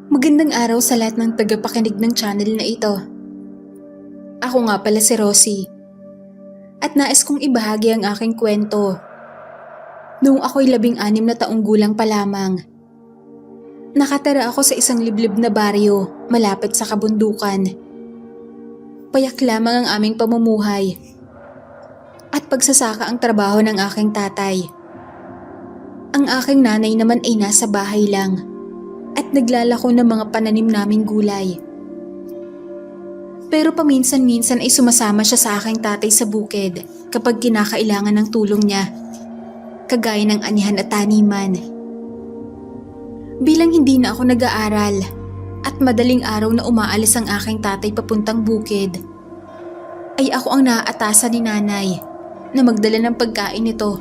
Magandang araw sa lahat ng tagapakinig ng channel na ito. Ako nga pala si Rosie. At nais kong ibahagi ang aking kwento. Noong ako'y 16 na taong gulang pa lamang. Nakatira ako sa isang liblib na baryo malapit sa kabundukan. Payak lamang ang aming pamumuhay. At pagsasaka ang trabaho ng aking tatay. Ang aking nanay naman ay nasa bahay lang. At naglalako ng mga pananim naming gulay. Pero paminsan-minsan ay sumasama siya sa aking tatay sa bukid kapag kinakailangan ng tulong niya, kagaya ng anihan at taniman. Bilang hindi na ako nag-aaral at madaling araw na umaalis ang aking tatay papuntang bukid, ay ako ang naaatasan ni nanay na magdala ng pagkain nito.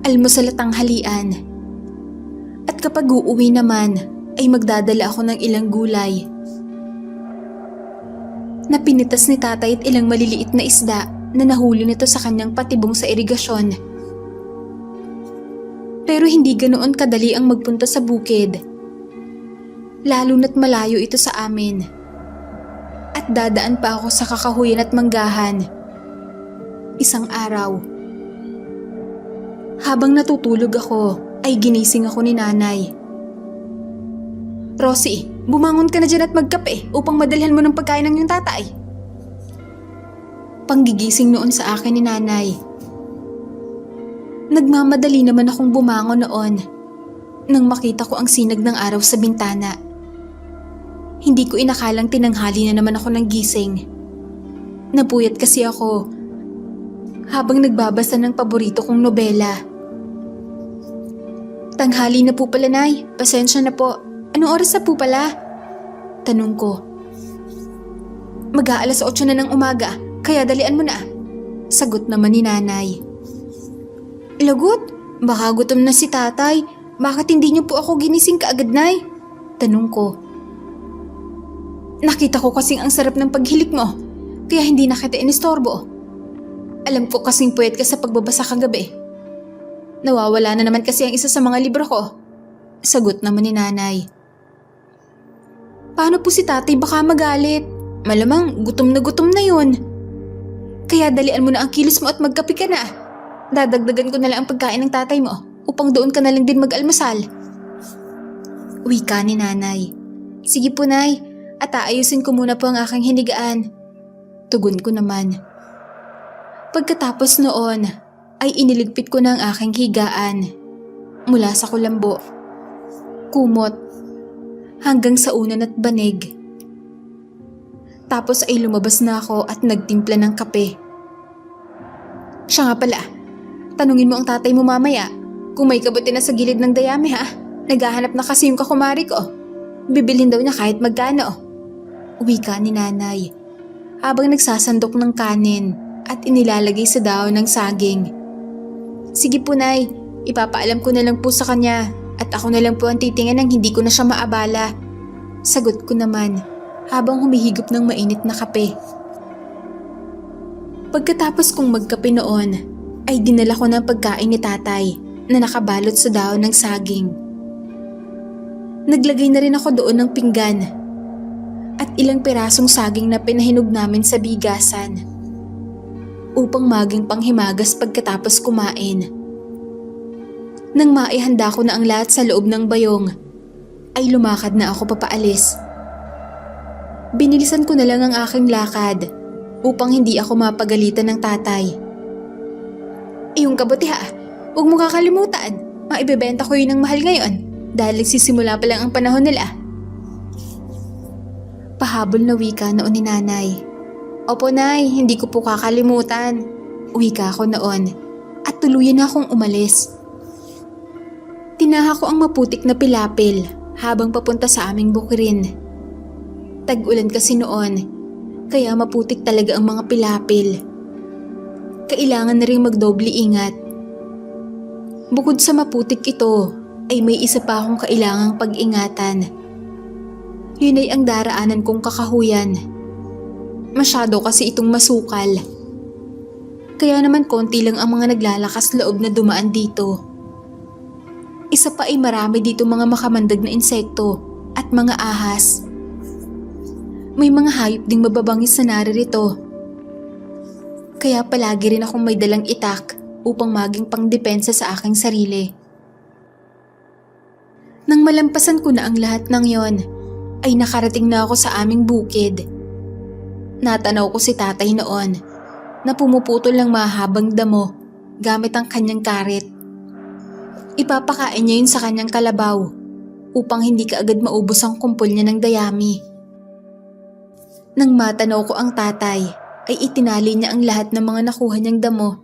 Almusal at tanghalian. At kapag uuwi naman, ay magdadala ako ng ilang gulay. Napinitas ni tatay at ilang maliliit na isda na nahuli nito sa kanyang patibong sa irigasyon. Pero hindi ganoon kadali ang magpunta sa bukid. Lalo na't malayo ito sa amin. At dadaan pa ako sa kakahuyan at manggahan. Isang araw. Habang natutulog ako, ay ginising ako ni nanay. Rosie, bumangon ka na dyan at magkape upang madalhan mo ng pagkain ng iyong tatay. Panggigising noon sa akin ni nanay. Nagmamadali naman akong bumangon noon nang makita ko ang sinag ng araw sa bintana. Hindi ko inakalang tinanghali na naman ako ng gising. Napuyat kasi ako habang nagbabasa ng paborito kong nobela. Tanghali na po pala, Nay. Pasensya na po. Anong oras na po pala? Tanong ko. Mag-aalas 8 na ng umaga, kaya dalian mo na. Sagot naman ni nanay. Lagot? Baka gutom na si tatay. Bakit hindi niyo po ako ginising kaagad, Nay? Tanong ko. Nakita ko kasing ang sarap ng paghilik mo, kaya hindi na kita inistorbo. Alam ko kasing puyat ka sa pagbabasa kagabi. Nawawala na naman kasi ang isa sa mga libro ko. Sagot naman ni nanay. Paano po si tatay baka magalit? Malamang gutom na yun. Kaya dalian mo na ang kilos mo at magkape ka na. Dadagdagan ko na lang ang pagkain ng tatay mo upang doon ka na lang din mag-almusal. Wika ni nanay. Sige po, Nay, at aayusin ko muna po ang aking hinigaan. Tugon ko naman. Pagkatapos noon, ay iniligpit ko na ang aking higaan mula sa kulambo, kumot, hanggang sa unan at banig. Tapos ay lumabas na ako at nagtimpla ng kape. Siya nga pala, tanungin mo ang tatay mo mamaya kung may kabuti na sa gilid ng dayami ha. Naghahanap na kasi yung kakumari ko. Bibilhin daw niya kahit magkano. Wika ni nanay habang nagsasandok ng kanin at inilalagay sa dahon ng saging. Sige po, Nay, ipapaalam ko na lang po sa kanya at ako na lang po ang titingin nang hindi ko na siya maabala. Sagot ko naman habang humihigop ng mainit na kape. Pagkatapos kong magkape noon, ay dinala ko ng pagkain ni tatay na nakabalot sa dahon ng saging. Naglagay na rin ako doon ng pinggan at ilang pirasong saging na pinahinog namin sa bigasan upang maging panghimagas pagkatapos kumain. Nang maihanda ko na ang lahat sa loob ng bayong, ay lumakad na ako papaalis. Binilisan ko na lang ang aking lakad upang hindi ako mapagalitan ng tatay. Iyong kabuti ha, huwag mo kakalimutan. Maibebenta ko yun ng mahal ngayon dahil nagsisimula pa lang ang panahon nila. Pahabol na wika noon ni nanay. Opo, Nay, hindi ko po kakalimutan. Wika ko noon at tuluyan na akong umalis. Tinaha ko ang maputik na pilapil habang papunta sa aming bukirin. Tag-ulan kasi noon, kaya maputik talaga ang mga pilapil. Kailangan na rin magdoble ingat. Bukod sa maputik ito, ay may isa pa akong kailangang pag-ingatan. Yun ay ang daraanan kong kakahuyan. Masyado kasi itong masukal. Kaya naman konti lang ang mga naglalakas loob na dumaan dito. Isa pa ay marami dito mga makamandag na insekto at mga ahas. May mga hayop ding mababangis na naririto. Kaya palagi rin akong may dalang itak upang maging pangdepensa sa aking sarili. Nang malampasan ko na ang lahat ng yon, ay nakarating na ako sa aming bukid. Natanaw ko si tatay noon na pumuputol ng mahabang damo gamit ang kanyang karit. Ipapakain niya yun sa kanyang kalabaw upang hindi kaagad maubos ang kumpol niya ng dayami. Nang matanaw ko ang tatay, ay itinali niya ang lahat ng mga nakuha niyang damo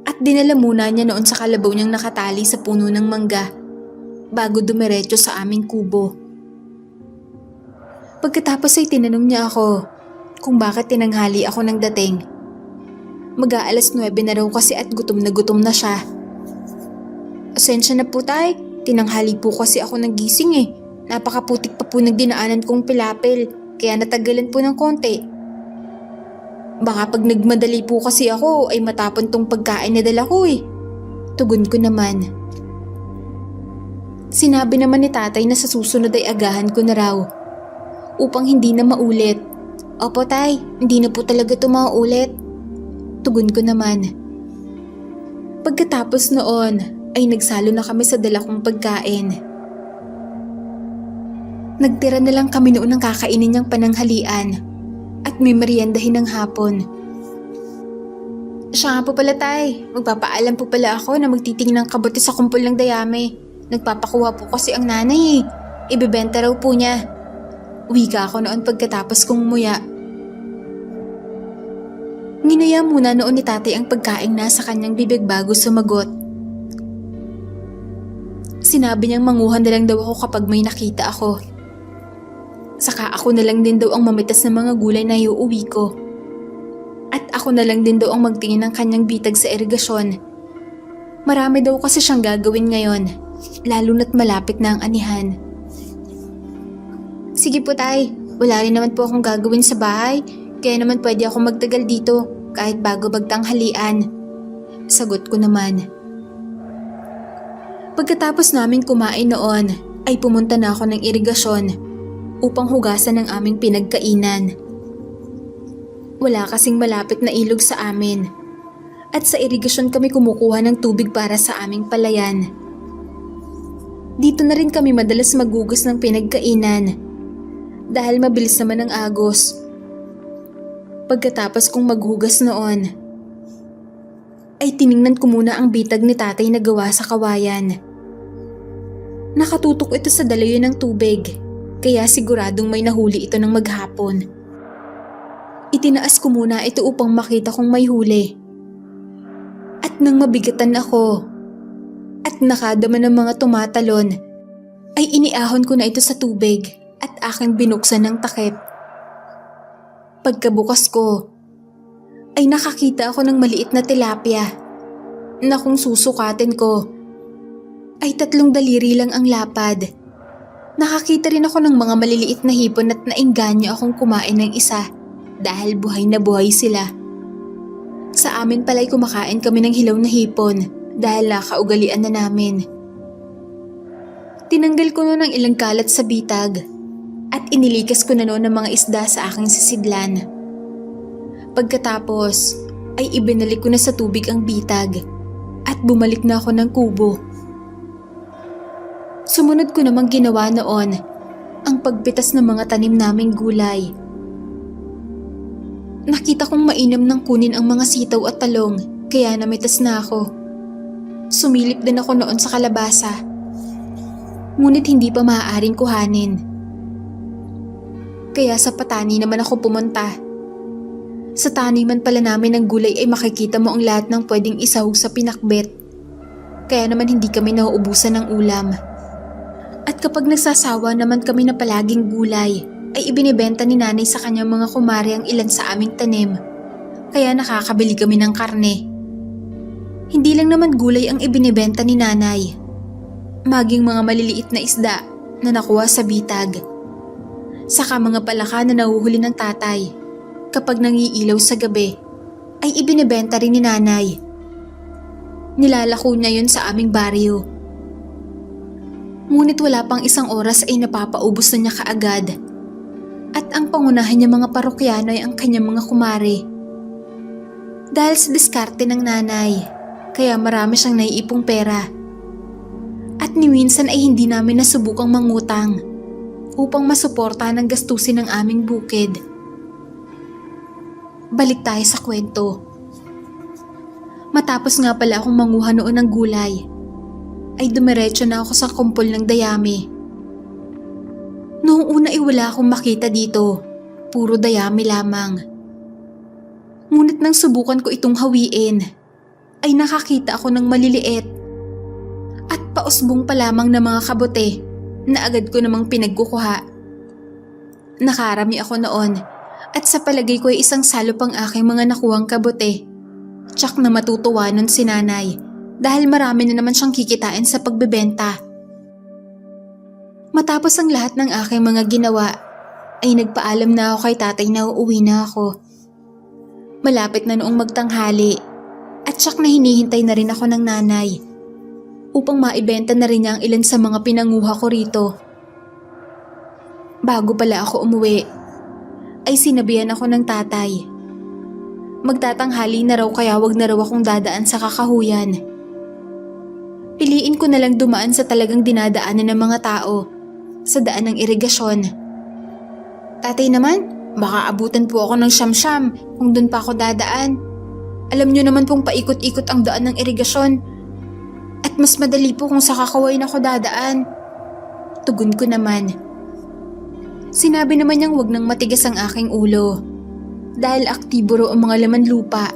at dinala muna niya noon sa kalabaw niyang nakatali sa puno ng mangga bago dumiretso sa aming kubo. Pagkatapos ay tinanong niya ako kung bakit tinanghali ako ng dating. Mag-aalas 9 na raw kasi at gutom na siya. Asensya na po tay, tinanghali po kasi ako nagising eh. Napakaputik pa po ng dinaanan kong pilapil, kaya natagalan po ng konti. Baka pag nagmadali po kasi ako ay matapon tong pagkain na dala ko eh. Tugon ko naman. Sinabi naman ni tatay na sa susunod ay agahan ko na raw upang hindi na maulit. Opo tay, hindi na po talaga ito maulit. Tugon ko naman. Pagkatapos noon ay nagsalo na kami sa dala kong pagkain. Nagtira na lang kami noon ng kakainin niyang pananghalian at may meriendahin ng hapon. Siya nga po pala tay, magpapaalam po pala ako na magtitingin ng kabote sa kumpol ng dayami. Nagpapakuha po kasi ang nanay eh. Ibebenta raw po niya. Wika ako noon pagkatapos kong umuya. Nginaya muna noon ni tatay ang pagkain nasa kanyang bibig bago sumagot. Sinabi niyang manguhan na lang daw ako kapag may nakita ako. Saka ako na lang din daw ang mamitas ng mga gulay na iuuwi ko. At ako na lang din daw ang magtingin ng kanyang bitag sa irigasyon. Marami daw kasi siyang gagawin ngayon, lalo na't malapit na ang anihan. Sige po tay, wala rin naman po akong gagawin sa bahay, kaya naman pwede ako magtagal dito kahit bago magtanghalian. Sagot ko naman. Pagkatapos namin kumain noon, ay pumunta na ako ng irigasyon upang hugasan ang aming pinagkainan. Wala kasing malapit na ilog sa amin at sa irigasyon kami kumukuha ng tubig para sa aming palayan. Dito na rin kami madalas maghugas ng pinagkainan dahil mabilis naman ang agos. Pagkatapos kong maghugas noon, ay tiningnan ko muna ang bitag ni tatay na gawa sa kawayan. Nakatutok ito sa dalayan ng tubig, kaya siguradong may nahuli ito ng maghapon. Itinaas ko muna ito upang makita kong may huli. At nang mabigatan ako at nakadama ng mga tumatalon, ay iniahon ko na ito sa tubig at aking binuksan ng takip. Pagkabukas ko, ay nakakita ako ng maliit na tilapia na kung susukatin ko, ay 3 daliri lang ang lapad. Nakakita rin ako ng mga maliliit na hipon at nainganyo akong kumain ng isa dahil buhay na buhay sila. Sa amin pala'y kumakain kami ng hilaw na hipon dahil nakaugalian na namin. Tinanggal ko noon ang ilang kalat sa bitag at inilikas ko na noon ng mga isda sa aking sisidlan. Pagkatapos ay ibinalik ko na sa tubig ang bitag at bumalik na ako ng kubo. Sumunod ko namang ginawa noon ang pagpitas ng mga tanim naming gulay. Nakita kong mainam nang kunin ang mga sitaw at talong kaya namitas na ako. Sumilip din ako noon sa kalabasa. Ngunit hindi pa maaaring kuhanin. Kaya sa patani naman ako pumunta. Sa taniman pala namin ng gulay ay makikita mo ang lahat ng pwedeng isahog sa pinakbet. Kaya naman hindi kami nauubusan ng ulam. At kapag nagsasawa naman kami na palaging gulay, ay ibinibenta ni nanay sa kanyang mga kumari ang ilan sa aming tanim. Kaya nakakabili kami ng karne. Hindi lang naman gulay ang ibinibenta ni nanay. Maging mga maliliit na isda na nakuha sa bitag. Saka mga palaka na nahuhuli ng tatay. Kapag nangiilaw sa gabi, ay ibinibenta rin ni nanay. Nilalako niya yun sa aming baryo. Ngunit wala pang isang oras ay napapaubos na niya kaagad. At ang pangunahan niya mga parokyano ay ang kanyang mga kumare. Dahil sa diskarte ng nanay, kaya marami siyang naiipong pera. At ni minsan ay hindi namin nasubukang mangutang upang masuporta ng gastusin ng aming bukid. Balik tayo sa kwento. Matapos nga pala akong manguha noon ng gulay, ay dumiretso na ako sa kumpol ng dayami. Noong una ay wala akong makita dito, puro dayami lamang. Ngunit nang subukan ko itong hawiin, ay nakakita ako ng maliliit at pausbong pa lamang na mga kabote na agad ko namang pinagkukuha. Nakarami ako noon at sa palagay ko ay isang salop ang aking mga nakuhang kabote. Tsak na matutuwa nun si nanay dahil marami na naman siyang kikitain sa pagbebenta. Matapos ang lahat ng aking mga ginawa, ay nagpaalam na ako kay tatay na uuwi na ako. Malapit na noong magtanghali at tsak na hinihintay na rin ako ng nanay upang maibenta na rin niya ang ilan sa mga pinanguha ko rito. Bago pala ako umuwi, ay sinabihan ako ng tatay. Magtatanghali na raw kaya wag na raw akong dadaan sa kakahuyan. Piliin ko na lang dumaan sa talagang dinadaanan ng mga tao, sa daan ng irigasyon. Tatay naman, baka abutan po ako ng siyam-siyam kung doon pa ako dadaan. Alam niyo naman pong paikot-ikot ang daan ng irigasyon. At mas madali po kung sa kakawain ako dadaan. Tugon ko naman. Sinabi naman niyang wag nang matigas ang aking ulo. Dahil aktibo raw ang mga laman lupa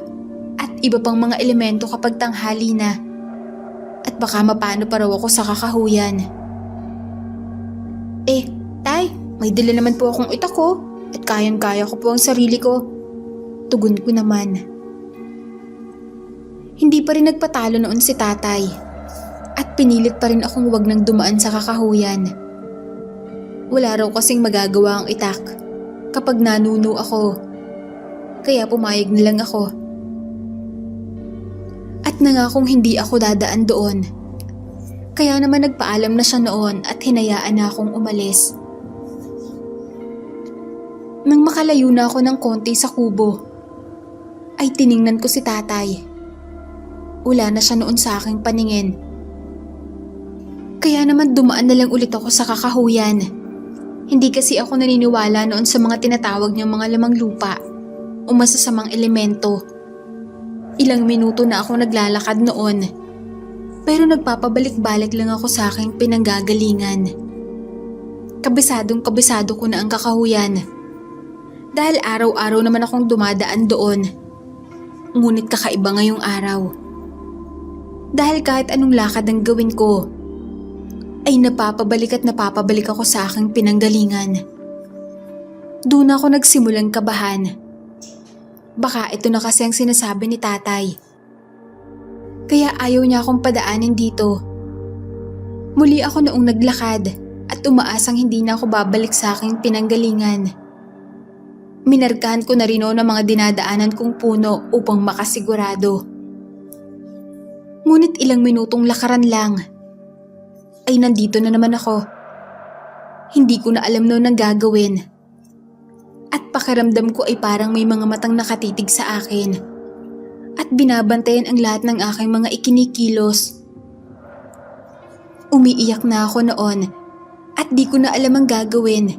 at iba pang mga elemento kapag tanghali na. At baka mapano pa raw ako sa kakahuyan. Tay, may dala naman po akong itak ko at kayang-kaya ko po ang sarili ko. Tugon ko naman. Hindi pa rin nagpatalo noon si tatay at pinilit pa rin akong wag nang dumaan sa kakahuyan. Wala raw kasing magagawa ang itak kapag nanuno ako, kaya pumayag na lang ako. At nangakong hindi ako dadaan doon. Kaya naman nagpaalam na siya noon at hinayaan na akong umalis. Nang makalayo na ako ng konti sa kubo, ay tiningnan ko si tatay. Wala na siya noon sa aking paningin. Kaya naman dumaan na lang ulit ako sa kakahuyan. Hindi kasi ako naniniwala noon sa mga tinatawag niyang mga lamang lupa o masasamang elemento. Ilang minuto na ako naglalakad noon, pero nagpapabalik-balik lang ako sa aking pinanggagalingan. Kabisadong-kabisado ko na ang kakahuyan. Dahil araw-araw naman akong dumadaan doon. Ngunit kakaiba ngayong araw. Dahil kahit anong lakad ang gawin ko, ay napapabalik at napapabalik ako sa aking pinanggalingan. Doon ako nagsimulang kabahan. Baka ito na kasi ang sinasabi ni tatay. Kaya ayaw niya akong padaanin dito. Muli ako noong naglakad at umaasang hindi na ako babalik sa aking pinanggalingan. Minarkahan ko na rin ng mga dinadaanan kong puno upang makasigurado. Ngunit ilang minutong lakaran lang, ay nandito na naman ako. Hindi ko na alam noon ang gagawin. At pakiramdam ko ay parang may mga matang nakatitig sa akin. At binabantayan ang lahat ng aking mga ikinikilos. Umiiyak na ako noon at di ko na alam ang gagawin.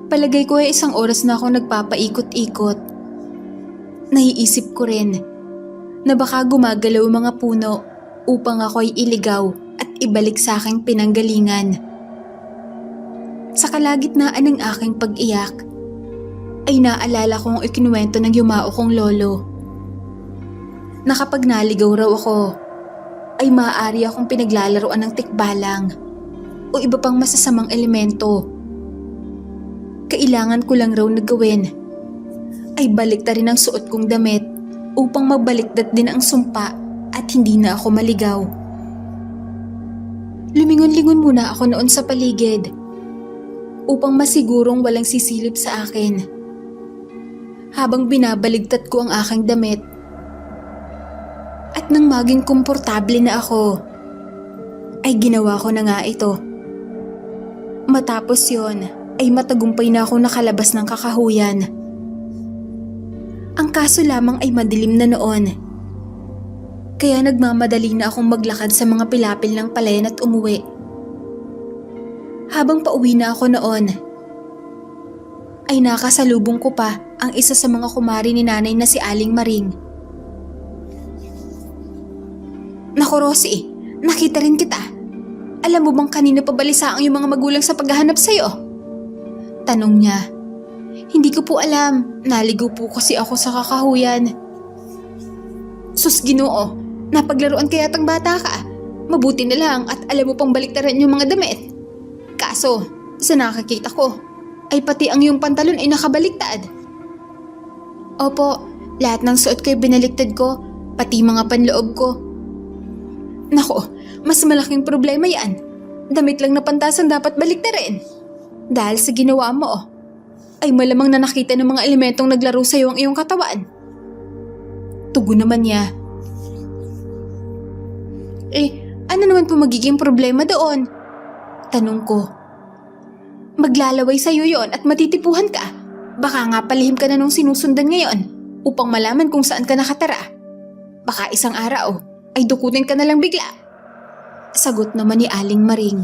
Palagay ko ay isang oras na ako nagpapaikot-ikot. Naiisip ko rin na baka gumagalaw ang mga puno upang ako'y iligaw at ibalik sa aking pinanggalingan. Sa kalagitnaan ng aking pag-iyak, ay naalala kong ikinuwento ng yumao kong lolo. Na kapag naligaw raw ako, ay maaari akong pinaglalaroan ng tikbalang o iba pang masasamang elemento. Kailangan ko lang raw na gawin ay baliktarin ang suot kong damit upang mabaliktad din ang sumpa at hindi na ako maligaw. Lumingon-lingon muna ako noon sa paligid upang masigurong walang sisilip sa akin. Habang binabaligtad ko ang aking damit at nang maging komportable na ako, ay ay ginawa ko na nga ito. Matapos yon ay matagumpay na ako nakalabas ng kakahuyan. Ang kaso lamang ay madilim na noon. Kaya nagmamadali na akong maglakad sa mga pilapil ng palayan at umuwi. Habang pauwi na ako noon, ay nakasalubong ko pa ang isa sa mga kumari ni nanay na si Aling Maring. Naku Rosie, nakita rin kita. Alam mo bang kanina pa balisa ang iyong mga magulang sa paghahanap sa'yo? Tanong niya. Hindi ko po alam, naligaw po kasi ako sa kakahuyan. Sus Ginoo, napaglaruan kaya tang bata ka. Mabuti na lang at alam mo pang baliktaran yung mga damit. Kaso, sa nakakita ko, ay pati ang iyong pantalon ay nakabaliktad. Opo, lahat ng suot ko ay binaliktad ko, pati mga panloob ko. Nako, mas malaking problema yan. Damit lang na pantasan dapat baliktarin. Dahil sa ginawa mo, ay malamang na nakita ng mga elementong naglaro sa iyo ang iyong katawan. Tugon naman niya. Ano naman po magiging problema doon? Tanong ko. Maglalaway sa iyo yon at matitipuhan ka. Baka nga palihim ka na nung sinusundan ngayon upang malaman kung saan ka nakatara. Baka isang araw ay dukutin ka na lang bigla. Sagot naman ni Aling Maring.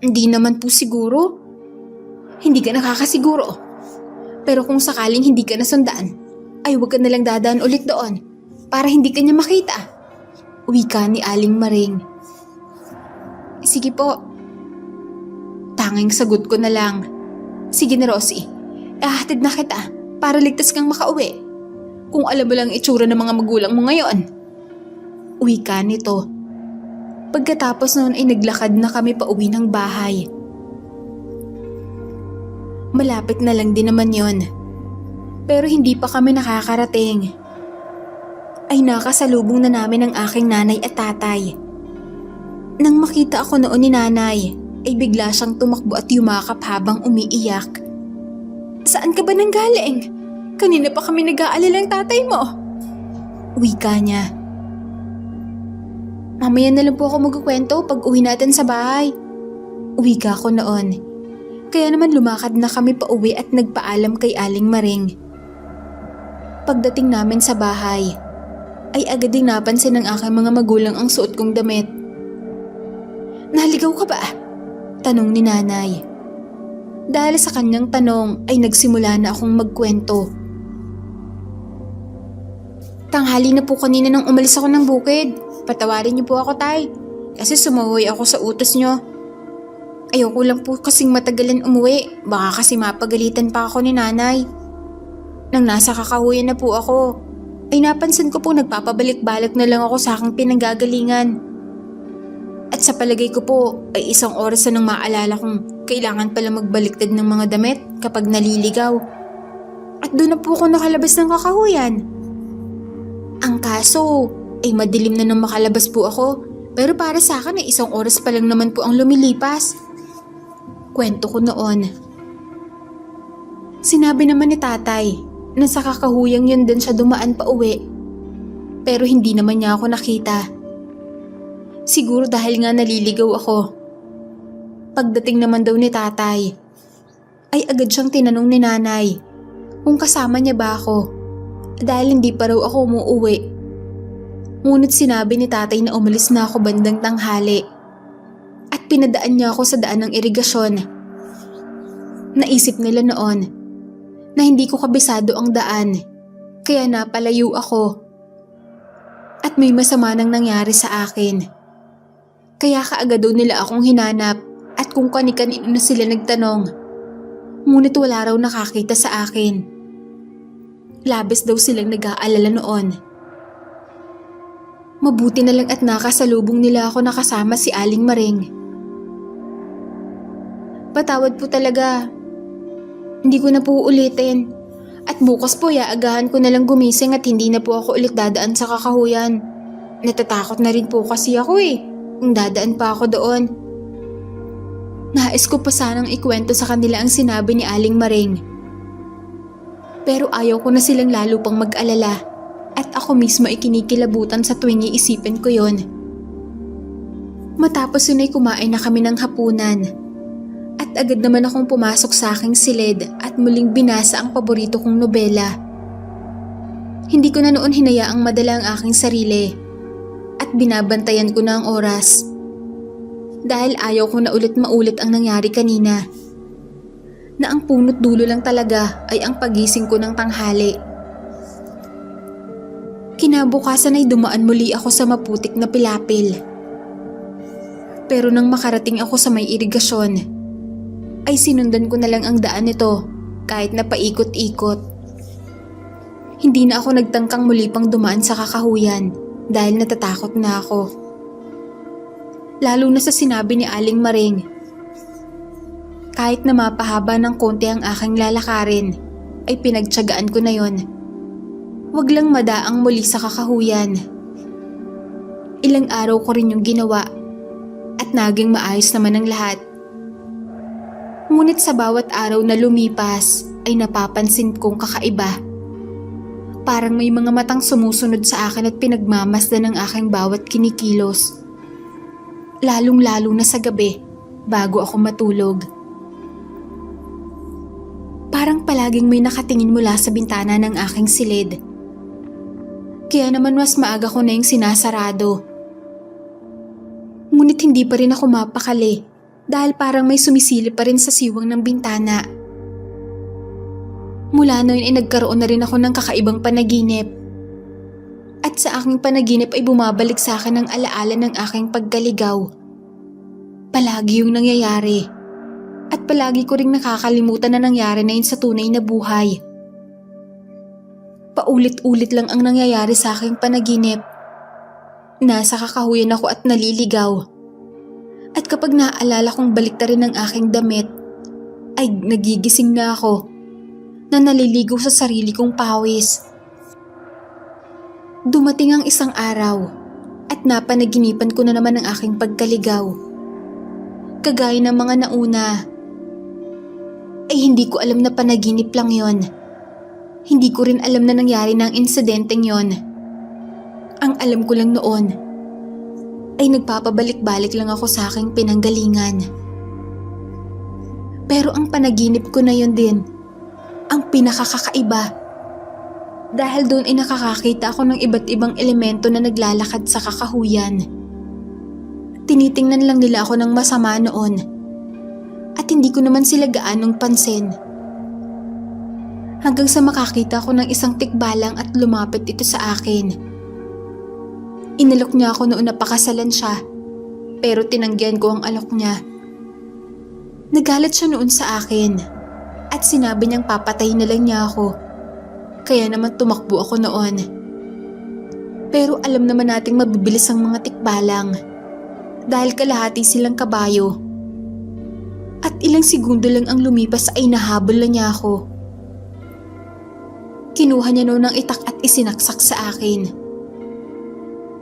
Hindi naman po siguro. Hindi ka nakakasiguro. Pero kung sakaling hindi ka nasundaan, ay huwag ka nalang dadaan ulit doon para hindi ka niya makita. Wika ni Aling Maring. Sige po. Tanging sagot ko na lang. Sige na Rosie, ihahatid na kita para ligtas kang makauwi. Kung alam mo lang itsura ng mga magulang mo ngayon. Wika nito. Pagkatapos noon ay naglakad na kami pa uwi ng bahay. Malapit na lang din naman yon. Pero hindi pa kami nakakarating. Ay nakasalubong na namin ang aking nanay at tatay. Nang makita ako noon ni nanay, ay bigla siyang tumakbo at yumakap habang umiiyak. Saan ka ba nanggaling? Kanina pa kami nag-aalala ng tatay mo. Wika niya. Mamaya na lang po ako magkukwento pag uwi natin sa bahay. Wika ko noon. Kaya naman lumakad na kami pa uwi at nagpaalam kay Aling Maring. Pagdating namin sa bahay, ay agad ding napansin ng aking mga magulang ang suot kong damit. Naligaw ka ba? Tanong ni nanay. Dahil sa kanyang tanong ay nagsimula na akong magkwento. Tanghali na po kanina nang umalis ako ng bukid. Patawarin niyo po ako tay, kasi sumuwi ako sa utos niyo. Ayoko lang po kasing matagalan umuwi, baka kasi mapagalitan pa ako ni nanay. Nang nasa kakahuyan na po ako, ay napansin ko po nagpapabalik-balik na lang ako sa aking pinanggagalingan. At sa palagay ko po ay isang oras na nang maalala kong kailangan pala magbaliktad ng mga damit kapag naliligaw. At doon na po ako nakalabas ng kakahuyan. Ang kaso ay madilim na nang makalabas po ako, pero para sa akin ay isang oras pa lang naman po ang lumilipas. Kwento ko noon. Sinabi naman ni tatay na sa kakahuyang yun din siya dumaan pa uwi. Pero hindi naman niya ako nakita. Siguro dahil nga naliligaw ako. Pagdating naman daw ni tatay, ay agad siyang tinanong ni nanay kung kasama niya ba ako dahil hindi pa raw ako umuuwi. Ngunit sinabi ni tatay na umalis na ako bandang tanghali. At pinadaan niya ako sa daan ng irigasyon. Naisip nila noon na hindi ko kabisado ang daan, kaya napalayo ako. At may masama nang nangyari sa akin. Kaya kaagad daw nila akong hinanap at kung kani-kanino na sila nagtanong. Ngunit wala raw nakakita sa akin. Labis daw silang nag-aalala noon. Mabuti na lang at nakasalubong nila ako nakasama si Aling Maring. Patawad po talaga. Hindi ko na po ulitin. At bukas po iaagahan ko na lang gumising at hindi na po ako ulit dadaan sa kakahuyan. Natatakot na rin po kasi ako kung dadaan pa ako doon. Nais ko pa sanang ikwento sa kanila ang sinabi ni Aling Maring. Pero ayaw ko na silang lalo pang mag-alala at ako mismo ay kinikilabutan sa tuwing iisipin ko yon. Matapos yun ay kumain na kami ng hapunan. At agad naman akong pumasok sa aking silid at muling binasa ang paborito kong nobela. Hindi ko na noon hinayaang madala ang aking sarili at binabantayan ko na ang oras. Dahil ayaw ko na ulit maulit ang nangyari kanina. Na ang punot dulo lang talaga ay ang pagising ko ng tanghali. Kinabukasan ay dumaan muli ako sa maputik na pilapil. Pero nang makarating ako sa may irigasyon, ay sinundan ko na lang ang daan nito kahit na paikot-ikot. Hindi na ako nagtangkang muli pang dumaan sa kakahuyan dahil natatakot na ako. Lalo na sa sinabi ni Aling Maring. Kahit na mapahaba ng konti ang aking lalakarin, ay pinagtiyagaan ko na yon. Wag lang madaang muli sa kakahuyan. Ilang araw ko rin yung ginawa at naging maayos naman ang lahat. Ngunit sa bawat araw na lumipas ay napapansin kong kakaiba. Parang may mga matang sumusunod sa akin at pinagmamasdan ng aking bawat kinikilos. Lalong-lalo na sa gabi bago ako matulog. Parang palaging may nakatingin mula sa bintana ng aking silid. Kaya naman mas maaga ko na yung sinasarado. Ngunit hindi pa rin ako mapakali dahil parang may sumisilip pa rin sa siwang ng bintana. Mula noon ay nagkaroon na rin ako ng kakaibang panaginip. At sa aking panaginip ay bumabalik sa akin ang alaala ng aking pagkaligaw. Palagi yung nangyayari. At palagi ko ring nakakalimutan na nangyari na yun sa tunay na buhay. Paulit-ulit lang ang nangyayari sa aking panaginip. Nasa kakahuyan ako at naliligaw. At kapag naaalala kong baliktarin ang aking damit, ay nagigising na ako na naliligaw sa sarili kong pawis. Dumating ang isang araw at napanaginipan ko na naman ang aking pagkaligaw. Kagaya ng mga nauna, ay hindi ko alam na panaginip lang yon. Hindi ko rin alam na nangyari ng insidenteng yon. Ang alam ko lang noon, ay nagpapabalik-balik lang ako sa aking pinanggalingan. Pero ang panaginip ko na yon din, ang pinakakakaiba. Dahil doon ay nakakakita ako ng iba't ibang elemento na naglalakad sa kakahuyan. Tinitingnan lang nila ako ng masama noon. At hindi ko naman sila gaanong pansin. Hanggang sa makakita ko ng isang tikbalang at lumapit ito sa akin. Inalok niya ako noon na pakasalan siya, pero tinanggihan ko ang alok niya. Nagalit siya noon sa akin at sinabi niyang papatayin na lang niya ako. Kaya naman tumakbo ako noon. Pero alam naman nating mabibilis ang mga tikbalang dahil kalahati silang kabayo. At ilang segundo lang ang lumipas ay nahabol na niya ako. Kinuha niya noon ang itak at isinaksak sa akin.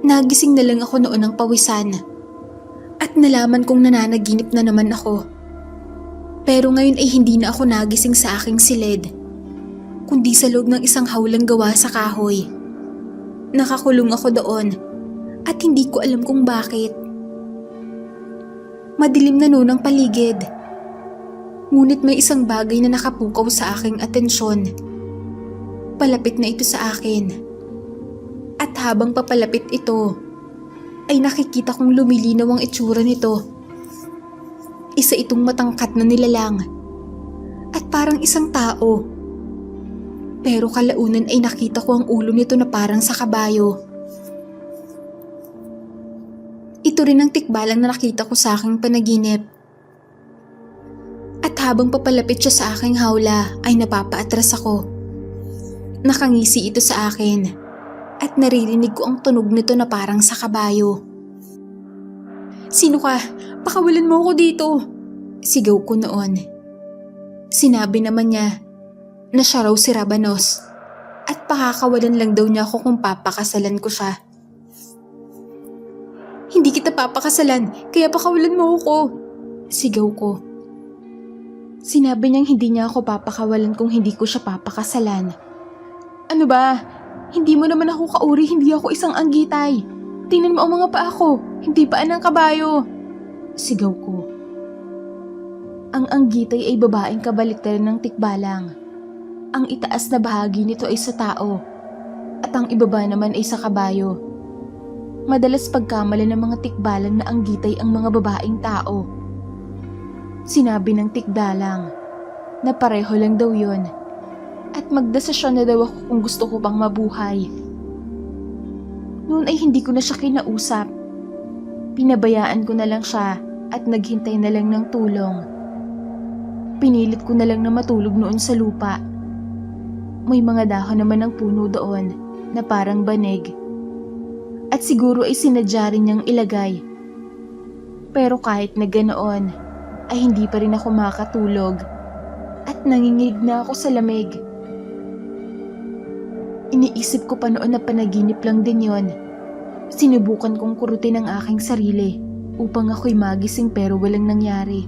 Nagising na lang ako noon ng pawisan at nalaman kong nananaginip na naman ako. Pero ngayon ay hindi na ako nagising sa aking silid, kundi sa loob ng isang hawlang gawa sa kahoy. Nakakulong ako doon at hindi ko alam kung bakit. Madilim na noon ang paligid. Ngunit may isang bagay na nakapukaw sa aking atensyon. Palapit na ito sa akin. At habang papalapit ito, ay nakikita kong lumilinaw ang itsura nito. Isa itong matangkat na nilalang. At parang isang tao. Pero kalaunan ay nakita ko ang ulo nito na parang sa kabayo. Ito rin ang tikbalang na nakita ko sa aking panaginip. At habang papalapit siya sa aking hawla ay napapaatras ako. Nakangisi ito sa akin at naririnig ko ang tunog nito na parang sa kabayo. "Sino ka? Pakawalan mo ako dito!" Sigaw ko noon. Sinabi naman niya na siya raw si Rabanos at pakakawalan lang daw niya ako kung papakasalan ko siya. "Hindi kita papakasalan, kaya pakawalan mo ako!" Sigaw ko. Sinabi niyang hindi niya ako papakawalan kung hindi ko siya papakasalan. "Ano ba? Hindi mo naman ako kauri, hindi ako isang anggitay. Tingnan mo ang mga paa ko, hindi paan ng kabayo. Sigaw ko. Ang anggitay ay babaeng kabaliktaran ng tikbalang. Ang itaas na bahagi nito ay sa tao at ang ibaba naman ay sa kabayo. Madalas pagkamala ng mga tikbalang na anggitay ang mga babaeng tao. Sinabi ng tikbalang na pareho lang daw yun at magdesisyon na daw ako kung gusto ko bang mabuhay. Noon ay hindi ko na siya kinausap. Pinabayaan ko na lang siya at naghintay na lang ng tulong. Pinilit ko na lang na matulog noon sa lupa. May mga dahon naman ng puno doon na parang banig. At siguro ay sinadya rin niyang ilagay. Pero kahit na ganoon, ay hindi pa rin ako makatulog at nanginginig na ako sa lamig. Iniisip ko pa noon na panaginip lang din yon. Sinubukan kong kurutin ang aking sarili upang ako'y magising pero walang nangyari.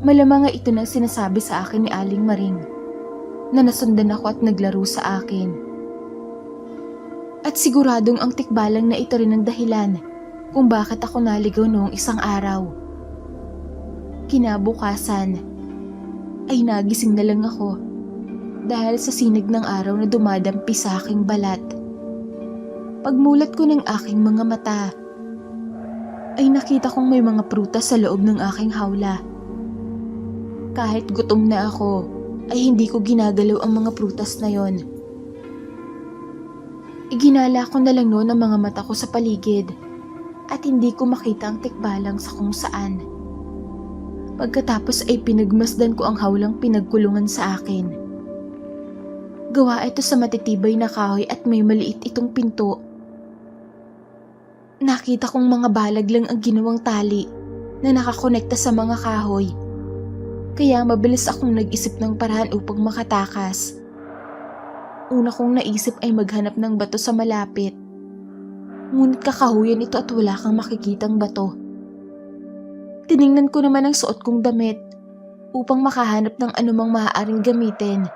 Malamang nga ito na sinasabi sa akin ni Aling Maring na nasundan ako at naglaro sa akin. At siguradong ang tikbalang na ito rin ang dahilan kung bakit ako naligaw noong isang araw. Kinabukasan ay nagising na lang ako dahil sa sinag ng araw na dumadampi sa aking balat. Pagmulat ko ng aking mga mata ay nakita kong may mga prutas sa loob ng aking hawla. Kahit gutom na ako, ay hindi ko ginagalaw ang mga prutas na yon. Iginala ko na lang noon ang mga mata ko sa paligid at hindi ko makita ang tikbalang sa kung saan. Pagkatapos ay pinagmasdan ko ang hawlang pinagkulungan sa akin. Gawa ito sa matitibay na kahoy at may maliit itong pinto. Nakita kong mga balag lang ang ginawang tali na nakakonekta sa mga kahoy. Kaya mabilis akong nag-isip ng paraan upang makatakas. Una kong naisip ay maghanap ng bato sa malapit. Ngunit kakahuyan ito at wala kang makikitang bato. Tiningnan ko naman ang suot kong damit upang makahanap ng anumang maaaring gamitin.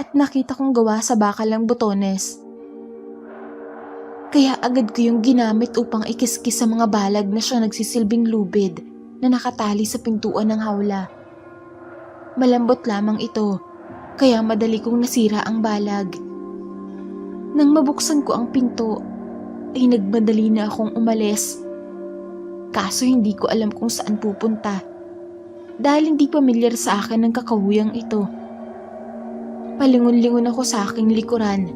At nakita kong gawa sa bakal ng botones. Kaya agad ko yung ginamit upang ikiskis sa mga balag na siyang nagsisilbing lubid na nakatali sa pintuan ng hawla. Malambot lamang ito, kaya madali kong nasira ang balag. Nang mabuksan ko ang pinto, ay nagmadali na akong umalis. Kaso hindi ko alam kung saan pupunta, dahil hindi pamilyar sa akin ang kakahuyang ito. Palingon-lingon ako sa aking likuran,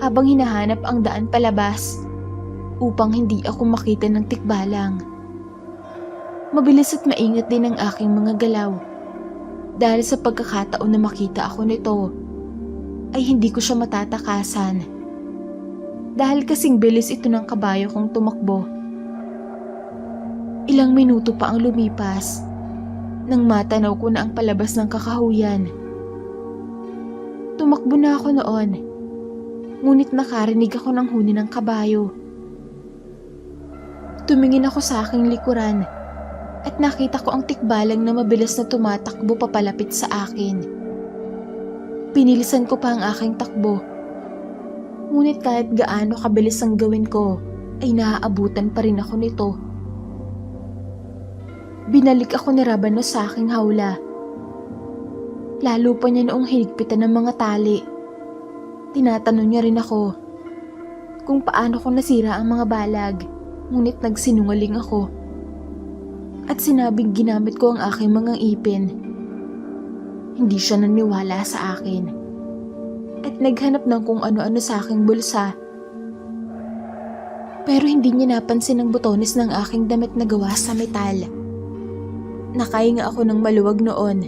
habang hinahanap ang daan palabas, upang hindi ako makita ng tikbalang. Mabilis at maingat din ang aking mga galaw. Dahil sa pagkakataon na makita ako nito, ay hindi ko siya matatakasan. Dahil kasing bilis ito ng kabayo kong tumakbo. Ilang minuto pa ang lumipas, nang matanaw ko na ang palabas ng kakahuyan. Tumakbo na ako noon, ngunit nakarinig ako ng huni ng kabayo. Tumingin ako sa aking likuran, at nakita ko ang tikbalang na mabilis na tumatakbo papalapit sa akin. Pinilisan ko pa ang aking takbo. Ngunit kahit gaano kabilis ang gawin ko, ay naaabutan pa rin ako nito. Binalik ako ni Rabanos sa aking hawla. Lalo pa niya noong hinigpitan ng mga tali. Tinatanong niya rin ako kung paano ko nasira ang mga balag, ngunit nagsinungaling ako. At sinabing ginamit ko ang aking mga ipin. Hindi siya naniwala sa akin. At naghanap ng kung ano-ano sa aking bulsa. Pero hindi niya napansin ang botones ng aking damit na gawa sa metal. Nakahinga ako ng maluwag noon.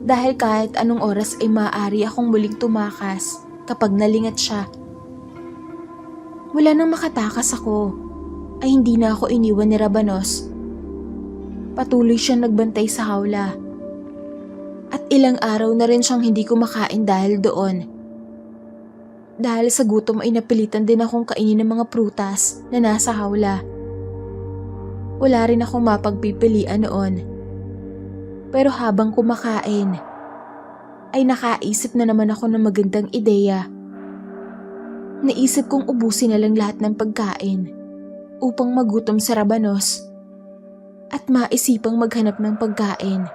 Dahil kahit anong oras ay maaari akong muling tumakas kapag nalingat siya. Mula nang makatakas ako, ay hindi na ako iniwan ni Rabanos. Patuloy siyang nagbantay sa hawla. At ilang araw na rin siyang hindi kumakain dahil doon. Dahil sa gutom ay napilitan din akong kainin ng mga prutas na nasa hawla. Wala rin akong mapagpipilian noon. Pero habang kumakain, ay nakaisip na naman ako ng magandang ideya. Naisip kong ubusin na lang lahat ng pagkain upang magutom sa Rabanos at maisipang maghanap ng pagkain.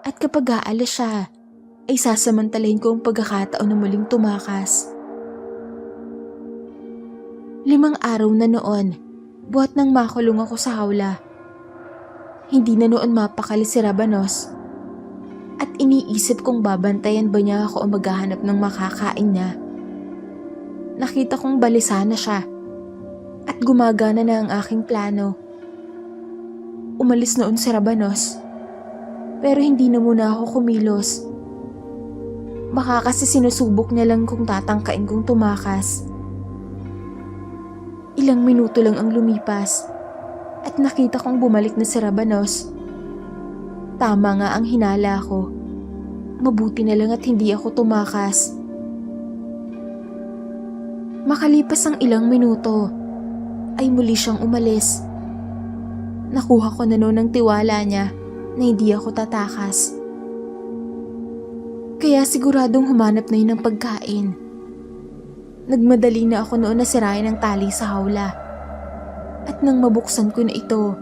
At kapag aalis siya, ay sasamantalahin ko ang pagkakataon na muling tumakas. 5 araw na noon, buhat nang makulong ako sa hawla. Hindi na noon mapakali si Rabanos at iniisip kong babantayan ba niya ako o maghahanap ng makakain niya. Nakita kong balisa na siya at gumagana na ang aking plano. Umalis noon si Rabanos pero hindi na muna ako kumilos. Baka kasi sinusubok niya lang kung tatangkain kong tumakas. Ilang minuto lang ang lumipas at nakita kong bumalik na si Rabanos. Tama nga ang hinala ko. Mabuti na lang at hindi ako tumakas. Makalipas ang ilang minuto, ay muli siyang umalis. Nakuha ko na noon ang tiwala niya na hindi ako tatakas. Kaya siguradong humanap na yun ng pagkain. Nagmadali na ako noon na sirain ang tali sa hawla. At nang mabuksan ko na ito,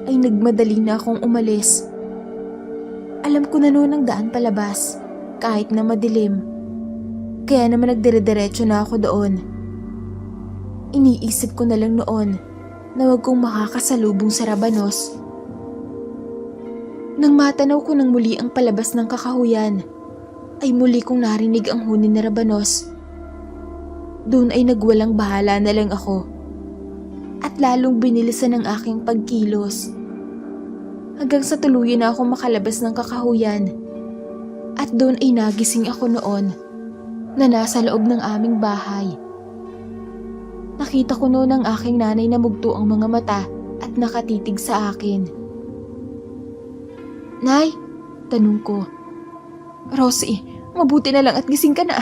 ay nagmadali na akong umalis. Alam ko na noon ang daan palabas, kahit na madilim. Kaya naman nagdire-diretso na ako doon. Iniisip ko na lang noon na huwag kong makakasalubong sa Rabanos. Nang matanaw ko nang muli ang palabas ng kakahuyan, ay muli kong narinig ang huni ni Rabanos. Doon ay nagwalang bahala na lang ako at lalong binilisan ang aking pagkilos. Hanggang sa tuluyan na ako makalabas ng kakahuyan at doon ay nagising ako noon na nasa loob ng aming bahay. Nakita ko noon ang aking nanay na mugto ang mga mata at nakatitig sa akin. "Nay?" tanong ko. "Rosie, mabuti na lang at gising ka na."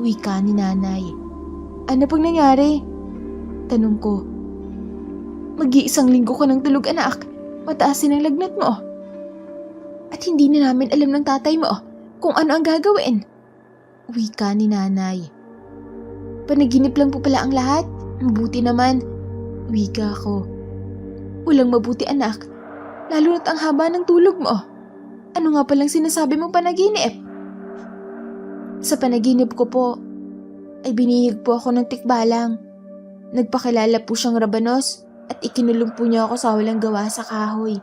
Wika ni nanay. "Ano pang nangyari?" tanong ko. "Mag-iisang linggo ka ng tulog, anak. Mataasin ang lagnat mo. At hindi na namin alam ng tatay mo kung ano ang gagawin." Wika ni nanay. "Panaginip lang po pala ang lahat. Mabuti naman." Wika ko. "Walang mabuti, anak. Lalo na't ang haba ng tulog mo. Ano nga palang sinasabi mong panaginip?" "Sa panaginip ko po, ay binihig po ako ng tikbalang. Nagpakilala po siyang Rabanos at ikinulong po niya ako sa walang gawa sa kahoy.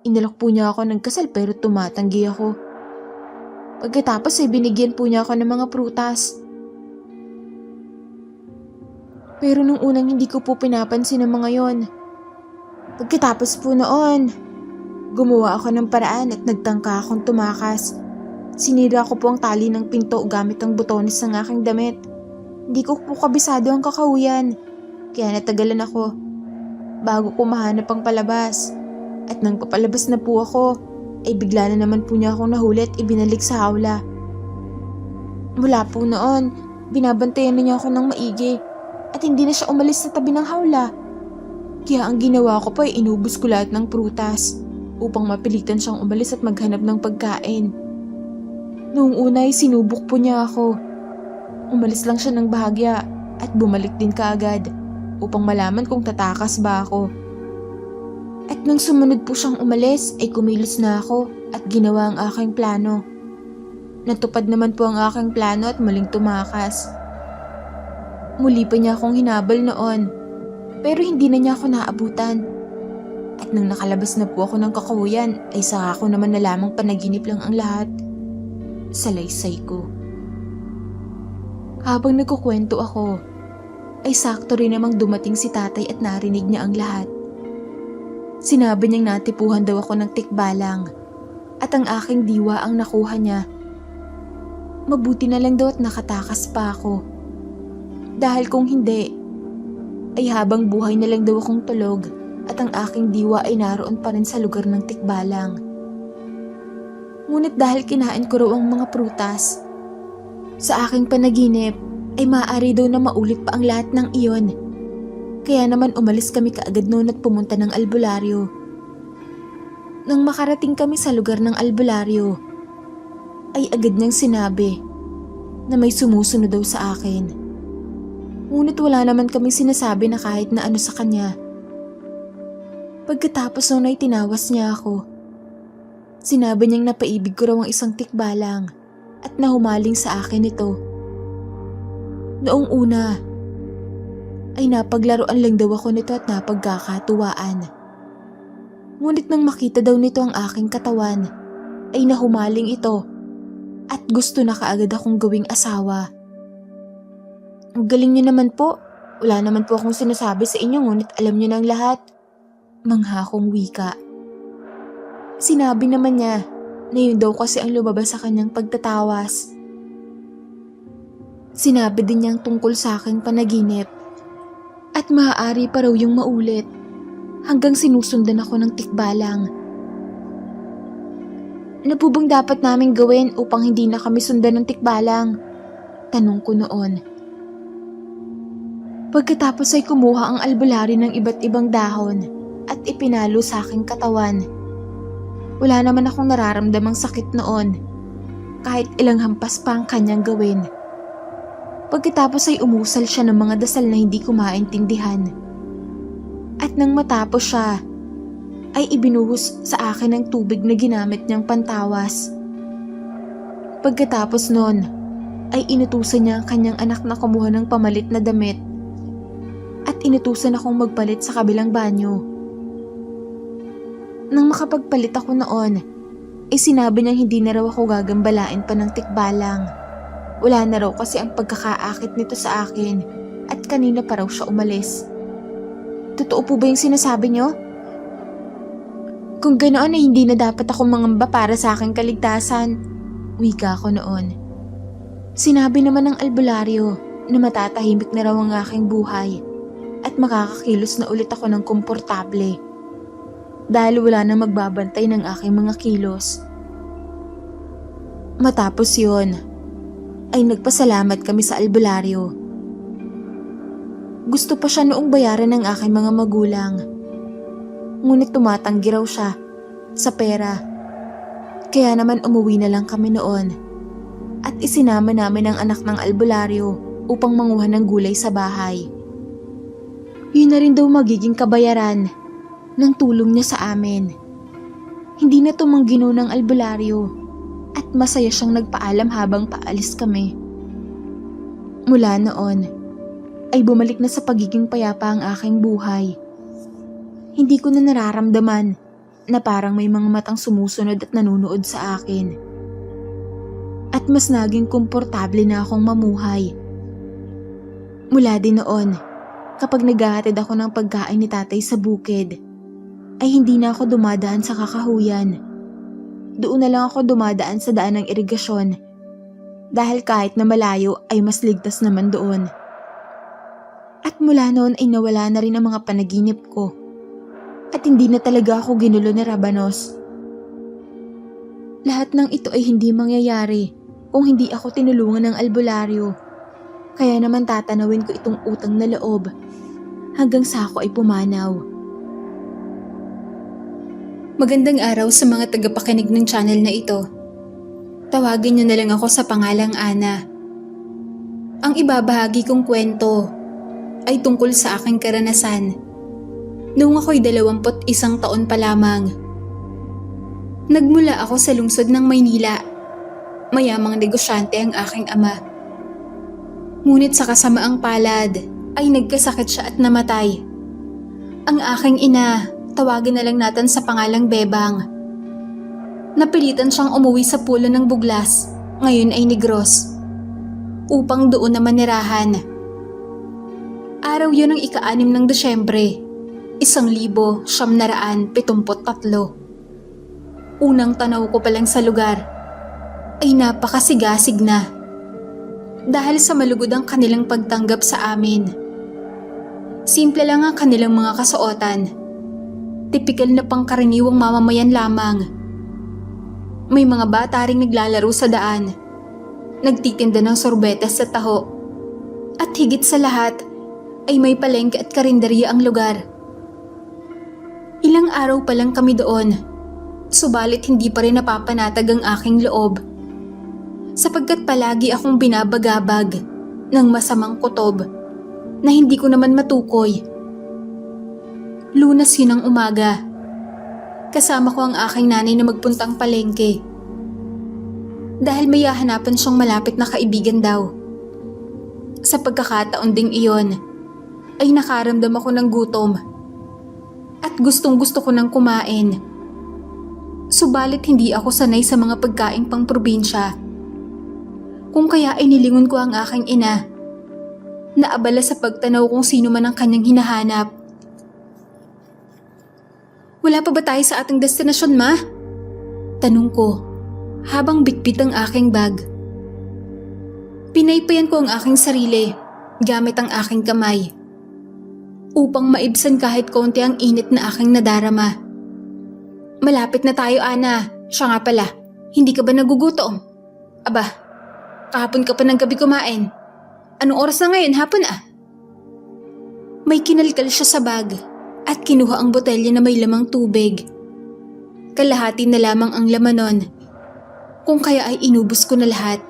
Inalok po niya ako ng kasal pero tumatanggi ako. Pagkatapos ay binigyan po niya ako ng mga prutas. Pero nung unang hindi ko po pinapansin ang mga yon. Pagkatapos po noon, gumawa ako ng paraan at nagtangka akong tumakas. Sinira ko po ang tali ng pinto gamit ang butones ng aking damit. Hindi ko po kabisado ang kakahuyan, kaya natagalan ako bago ko mahanap ang palabas. At nang papalabas na po ako, ay bigla na naman po niya akong nahuli at ibinalik sa hawla. Mula po noon, binabantayan na niya ako ng maigi at hindi na siya umalis sa tabi ng hawla. Kaya ang ginawa ko pa ay inubos ko lahat ng prutas upang mapilitan siyang umalis at maghanap ng pagkain. Noong una ay sinubok po niya ako. Umalis lang siya ng bahagya at bumalik din kaagad upang malaman kung tatakas ba ako. At nang sumunod po siyang umalis ay kumilos na ako at ginawa ang aking plano. Natupad naman po ang aking plano at muling tumakas. Muli pa niya akong hinabol noon pero hindi na niya ako naabutan. At nang nakalabas na po ako ng kakahuyan ay saka ko naman nalamang panaginip lang ang lahat. Salaysay ko. Habang nagkukwento ako, ay sakto rin namang dumating si tatay at narinig niya ang lahat. Sinabi niyang natipuhan daw ako ng tikbalang at ang aking diwa ang nakuha niya. Mabuti na lang daw at nakatakas pa ako. Dahil kung hindi, ay habang buhay na lang daw akong tulog at ang aking diwa ay naroon pa rin sa lugar ng tikbalang. Ngunit dahil kinain ko raw ang mga prutas, sa aking panaginip ay maaari daw na maulit pa ang lahat ng iyon. Kaya naman umalis kami kaagad noon at pumunta ng albularyo. Nang makarating kami sa lugar ng albularyo, ay agad niyang sinabi, na may sumusunod daw sa akin. Ngunit wala naman kaming sinasabi na kahit na ano sa kanya. Pagkatapos nun ay tinawas niya ako. Sinabi niyang napaibig ko raw ang isang tikbalang at nahumaling sa akin ito. Noong una ay napaglaruan lang daw ako nito at napagkakatuwaan. Ngunit nang makita daw nito ang aking katawan ay nahumaling ito at gusto na kaagad akong gawing asawa. Ang galing niyo naman po. Wala naman po akong sinasabi sa inyo ngunit alam niyo na ang lahat. Mangha kong wika. Sinabi naman niya na yun daw kasi ang lumabas sa kanyang pagtatawas. Sinabi din niyang tungkol sa aking panaginip at maaari pa raw yung maulit hanggang sinusundan ako ng tikbalang. Ano po bang dapat naming gawin upang hindi na kami sundan ng tikbalang? Tanong ko noon. Pagkatapos ay kumuha ang albularyo ng iba't ibang dahon at ipinalo sa aking katawan. Wala naman akong nararamdamang sakit noon, kahit ilang hampas pa ang kanyang gawin. Pagkatapos ay umusal siya ng mga dasal na hindi ko maintindihan. At nang matapos siya, ay ibinuhos sa akin ang tubig na ginamit niyang pantawas. Pagkatapos nun, ay inutusan niya ang kanyang anak na kumuha ng pamalit na damit at inutusan akong magpalit sa kabilang banyo. Nang makapagpalit ako noon, ay sinabi niyang hindi na raw ako gagambalain pa ng tikbalang. Wala na raw kasi ang pagkakaakit nito sa akin at kanina pa raw siya umalis. Totoo po ba yung sinasabi niyo? Kung ganoon ay hindi na dapat akong mangamba para sa aking kaligtasan, wika ko noon. Sinabi naman ng albularyo na matatahimik na raw ang aking buhay at makakakilos na ulit ako ng komportable dahil wala na magbabantay ng aking mga kilos. Matapos yon, ay nagpasalamat kami sa albularyo. Gusto pa siya noong bayaran ng aking mga magulang. Ngunit tumatanggi raw siya sa pera. Kaya naman umuwi na lang kami noon at isinama namin ang anak ng albularyo upang manguha ng gulay sa bahay. Yun na rin daw magiging kabayaran ng tulong niya sa amin. Hindi na tumanggino ng albularyo at masaya siyang nagpaalam habang paalis kami. Mula noon ay bumalik na sa pagiging payapa ang aking buhay. Hindi ko na nararamdaman na parang may mga matang sumusunod at nanunood sa akin. At mas naging komportable na akong mamuhay. Mula din noon, kapag naghahatid ako ng pagkain ni tatay sa bukid, ay hindi na ako dumadaan sa kakahuyan. Doon na lang ako dumadaan sa daan ng irigasyon dahil kahit na malayo ay mas ligtas naman doon. At mula noon ay nawala na rin ang mga panaginip ko. At hindi na talaga ako ginulo ni Rabanos. Lahat ng ito ay hindi mangyayari kung hindi ako tinulungan ng albularyo. Kaya naman tatanawin ko itong utang na loob hanggang sa ako ay pumanaw. Magandang araw sa mga tagapakinig ng channel na ito. Tawagin niyo na lang ako sa pangalang Ana. Ang ibabahagi kong kwento ay tungkol sa aking karanasan noong ako'y 21 taon pa lamang. Nagmula ako sa lungsod ng Maynila. Mayamang negosyante ang aking ama. Ngunit sa kasamaang palad ay nagkasakit siya at namatay. Ang aking ina, tawagin na lang natin sa pangalang Bebang. Napilitan siyang umuwi sa pulo ng Buglas, ngayon ay Negros, upang doon na manirahan. Araw yun ng ika-6 ng Desyembre, 1973. Unang tanaw ko pa lang sa lugar ay napakasigasig na dahil sa malugod ang kanilang pagtanggap sa amin. Simple lang ang kanilang mga kasuotan. Tipikal na pangkaraniwang mamamayan lamang. May mga bata ring naglalaro sa daan, nagtitinda ng sorbetes sa taho, at higit sa lahat ay may palengke at karinderya ang lugar. Ilang araw pa lang kami doon, subalit hindi pa rin napapanatag ang aking loob. sapagkat palagi akong binabagabag ng masamang kutob na hindi ko naman matukoy. Lunas yun ang umaga. Kasama ko ang aking nanay na magpuntang palengke. Dahil may hahanapan siyang malapit na kaibigan daw. Sa pagkakataon ding iyon, ay nakaramdam ako ng gutom. At gustong gusto ko nang kumain. Subalit hindi ako sanay sa mga pagkaing pang probinsya. Kung kaya ay nilingon ko ang aking ina. Naabala sa pagtanaw kung sino man ang kanyang hinahanap. Wala pa ba tayo sa ating destinasyon, ma? Tanong ko, habang bitbit ang aking bag. Pinaypayan ko ang aking sarili, gamit ang aking kamay. Upang maibsan kahit konti ang init na aking nadarama. Malapit na tayo, Ana. Siya nga pala, hindi ka ba nagugutom? Aba, kahapon ka pa ng gabi kumain. Anong oras na ngayon, hapon ah? May kinalkal siya sa bag at kinuha ang botelya na may lamang tubig. Kalahati na lamang ang laman nun. Kung kaya ay inubos ko na lahat.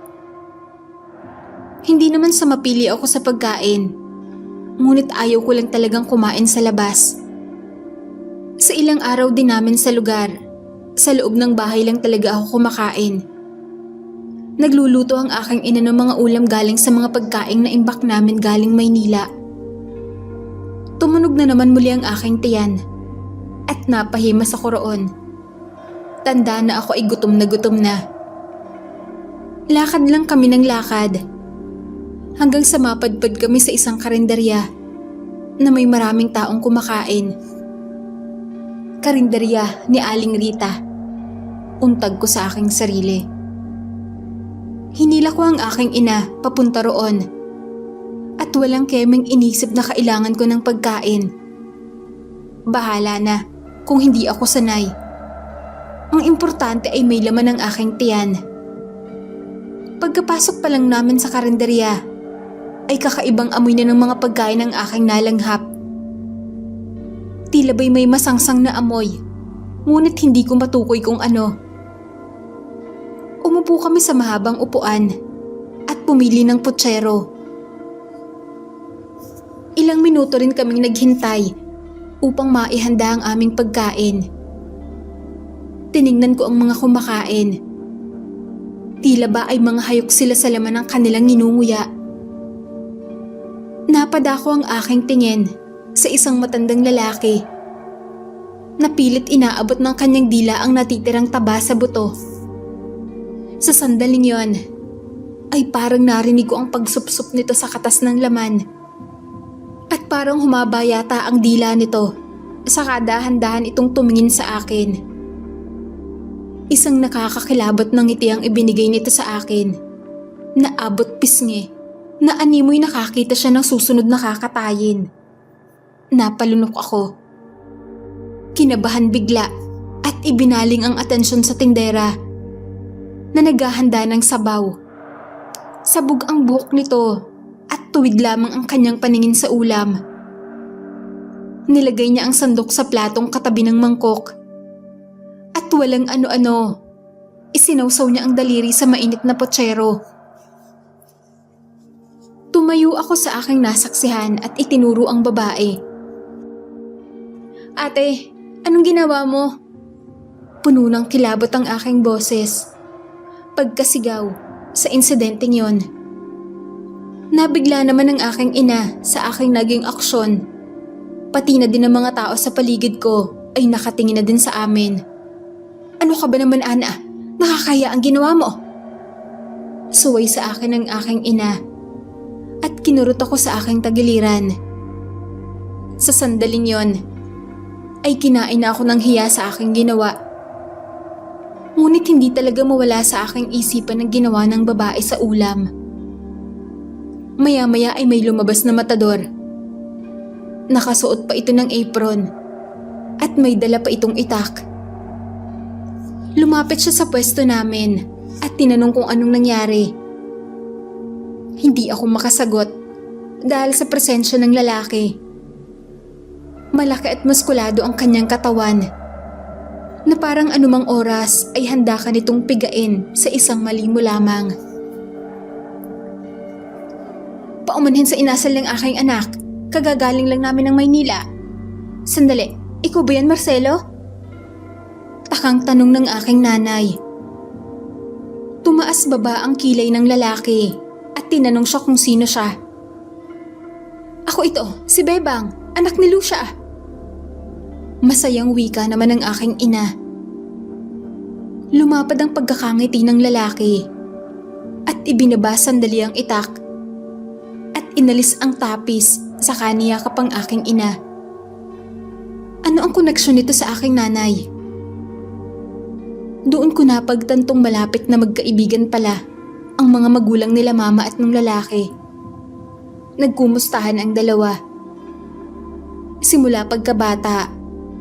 Hindi naman sa mapili ako sa pagkain. Ngunit ayaw ko lang talagang kumain sa labas. Sa ilang araw din namin sa lugar, sa loob ng bahay lang talaga ako kumakain. Nagluluto ang aking ina ng mga ulam galing sa mga pagkaing na imbak namin galing Maynila. Tumunog na naman muli ang aking tiyan at napahimas ako roon. Tanda na ako ay gutom na. Lakad lang kami ng lakad hanggang sa mapadpad kami sa isang karinderya na may maraming taong kumakain. Karinderya ni Aling Rita. Untag ko sa aking sarili. Hinila ko ang aking ina papunta roon at walang kemeng inisip na kailangan ko ng pagkain. Bahala na kung hindi ako sanay. Ang importante ay may laman ang aking tiyan. Pagkapasok pa lang namin sa karinderya ay kakaibang amoy na ng mga pagkain ng aking nalanghap. Tila ba'y may masangsang na amoy, ngunit hindi ko matukoy kung ano. Umupo kami sa mahabang upuan at pumili ng putsero. Ilang minuto rin kaming naghintay upang maihanda ang aming pagkain. Tiningnan ko ang mga kumakain. Tila ba ay mga hayok sila sa laman ng kanilang ninunguya. Napadako ang aking tingin sa isang matandang lalaki. Napilit inaabot ng kanyang dila ang natitirang taba sa buto. Sa sandaling yon, ay parang narinig ko ang pagsupsup nito sa katas ng laman. At parang humaba yata ang dila nito, saka dahan-dahan itong tumingin sa akin. Isang nakakakilabot ng ngiti ang ibinigay nito sa akin. Naabot pisngi, na animoy nakakita siya ng susunod na kakatayin. Napalunok ako. Kinabahan bigla at ibinaling ang atensyon sa tindera na naghahanda ng sabaw. Sabog ang buhok nito at tuwid lamang ang kanyang paningin sa ulam. Nilagay niya ang sandok sa platong katabi ng mangkok. At walang ano-ano, isinawsaw niya ang daliri sa mainit na potsero. Tumayo ako sa aking nasaksihan at itinuro ang babae. Ate, anong ginawa mo? Puno ng kilabot ang aking boses. Pagkasigaw sa insidenteng yon. Nabigla naman ang aking ina sa aking naging aksyon. Pati na din ang mga tao sa paligid ko ay nakatingin na din sa amin. Ano ka ba naman, Ana? Nakakaya ang ginawa mo. Suway sa akin ang aking ina at kinurot ako sa aking tagiliran. Sa sandaling yon, ay kinain na ako ng hiya sa aking ginawa. Ngunit hindi talaga mawala sa aking isipan ang ginawa ng babae sa ulam. Maya-maya ay may lumabas na matador. Nakasuot pa ito ng apron at may dala pa itong itak. Lumapit siya sa pwesto namin at tinanong kung anong nangyari. Hindi ako makasagot dahil sa presensya ng lalaki. Malaki at muskulado ang kanyang katawan na parang anumang oras ay handa ka nitong pigain sa isang mali mo lamang. umanhin sa inasal ng aking anak. Kagagaling lang namin ng Maynila. Sandali, ikaw ba yan, Marcelo? Takang tanong ng aking nanay. Tumaas baba ang kilay ng lalaki at tinanong siya kung sino siya. Ako ito, si Bebang, anak ni Lucia. Masayang wika naman ng aking ina. Lumapad ang pagkakangiti ng lalaki at ibinaba sandali ang itak at inalis ang tapis sa kaniya kapang aking ina. Ano ang koneksyon nito sa aking nanay? Doon ko napagtantong malapit na magkaibigan pala ang mga magulang nila mama at ng lalaki. Nagkumustahan ang dalawa. Simula pagkabata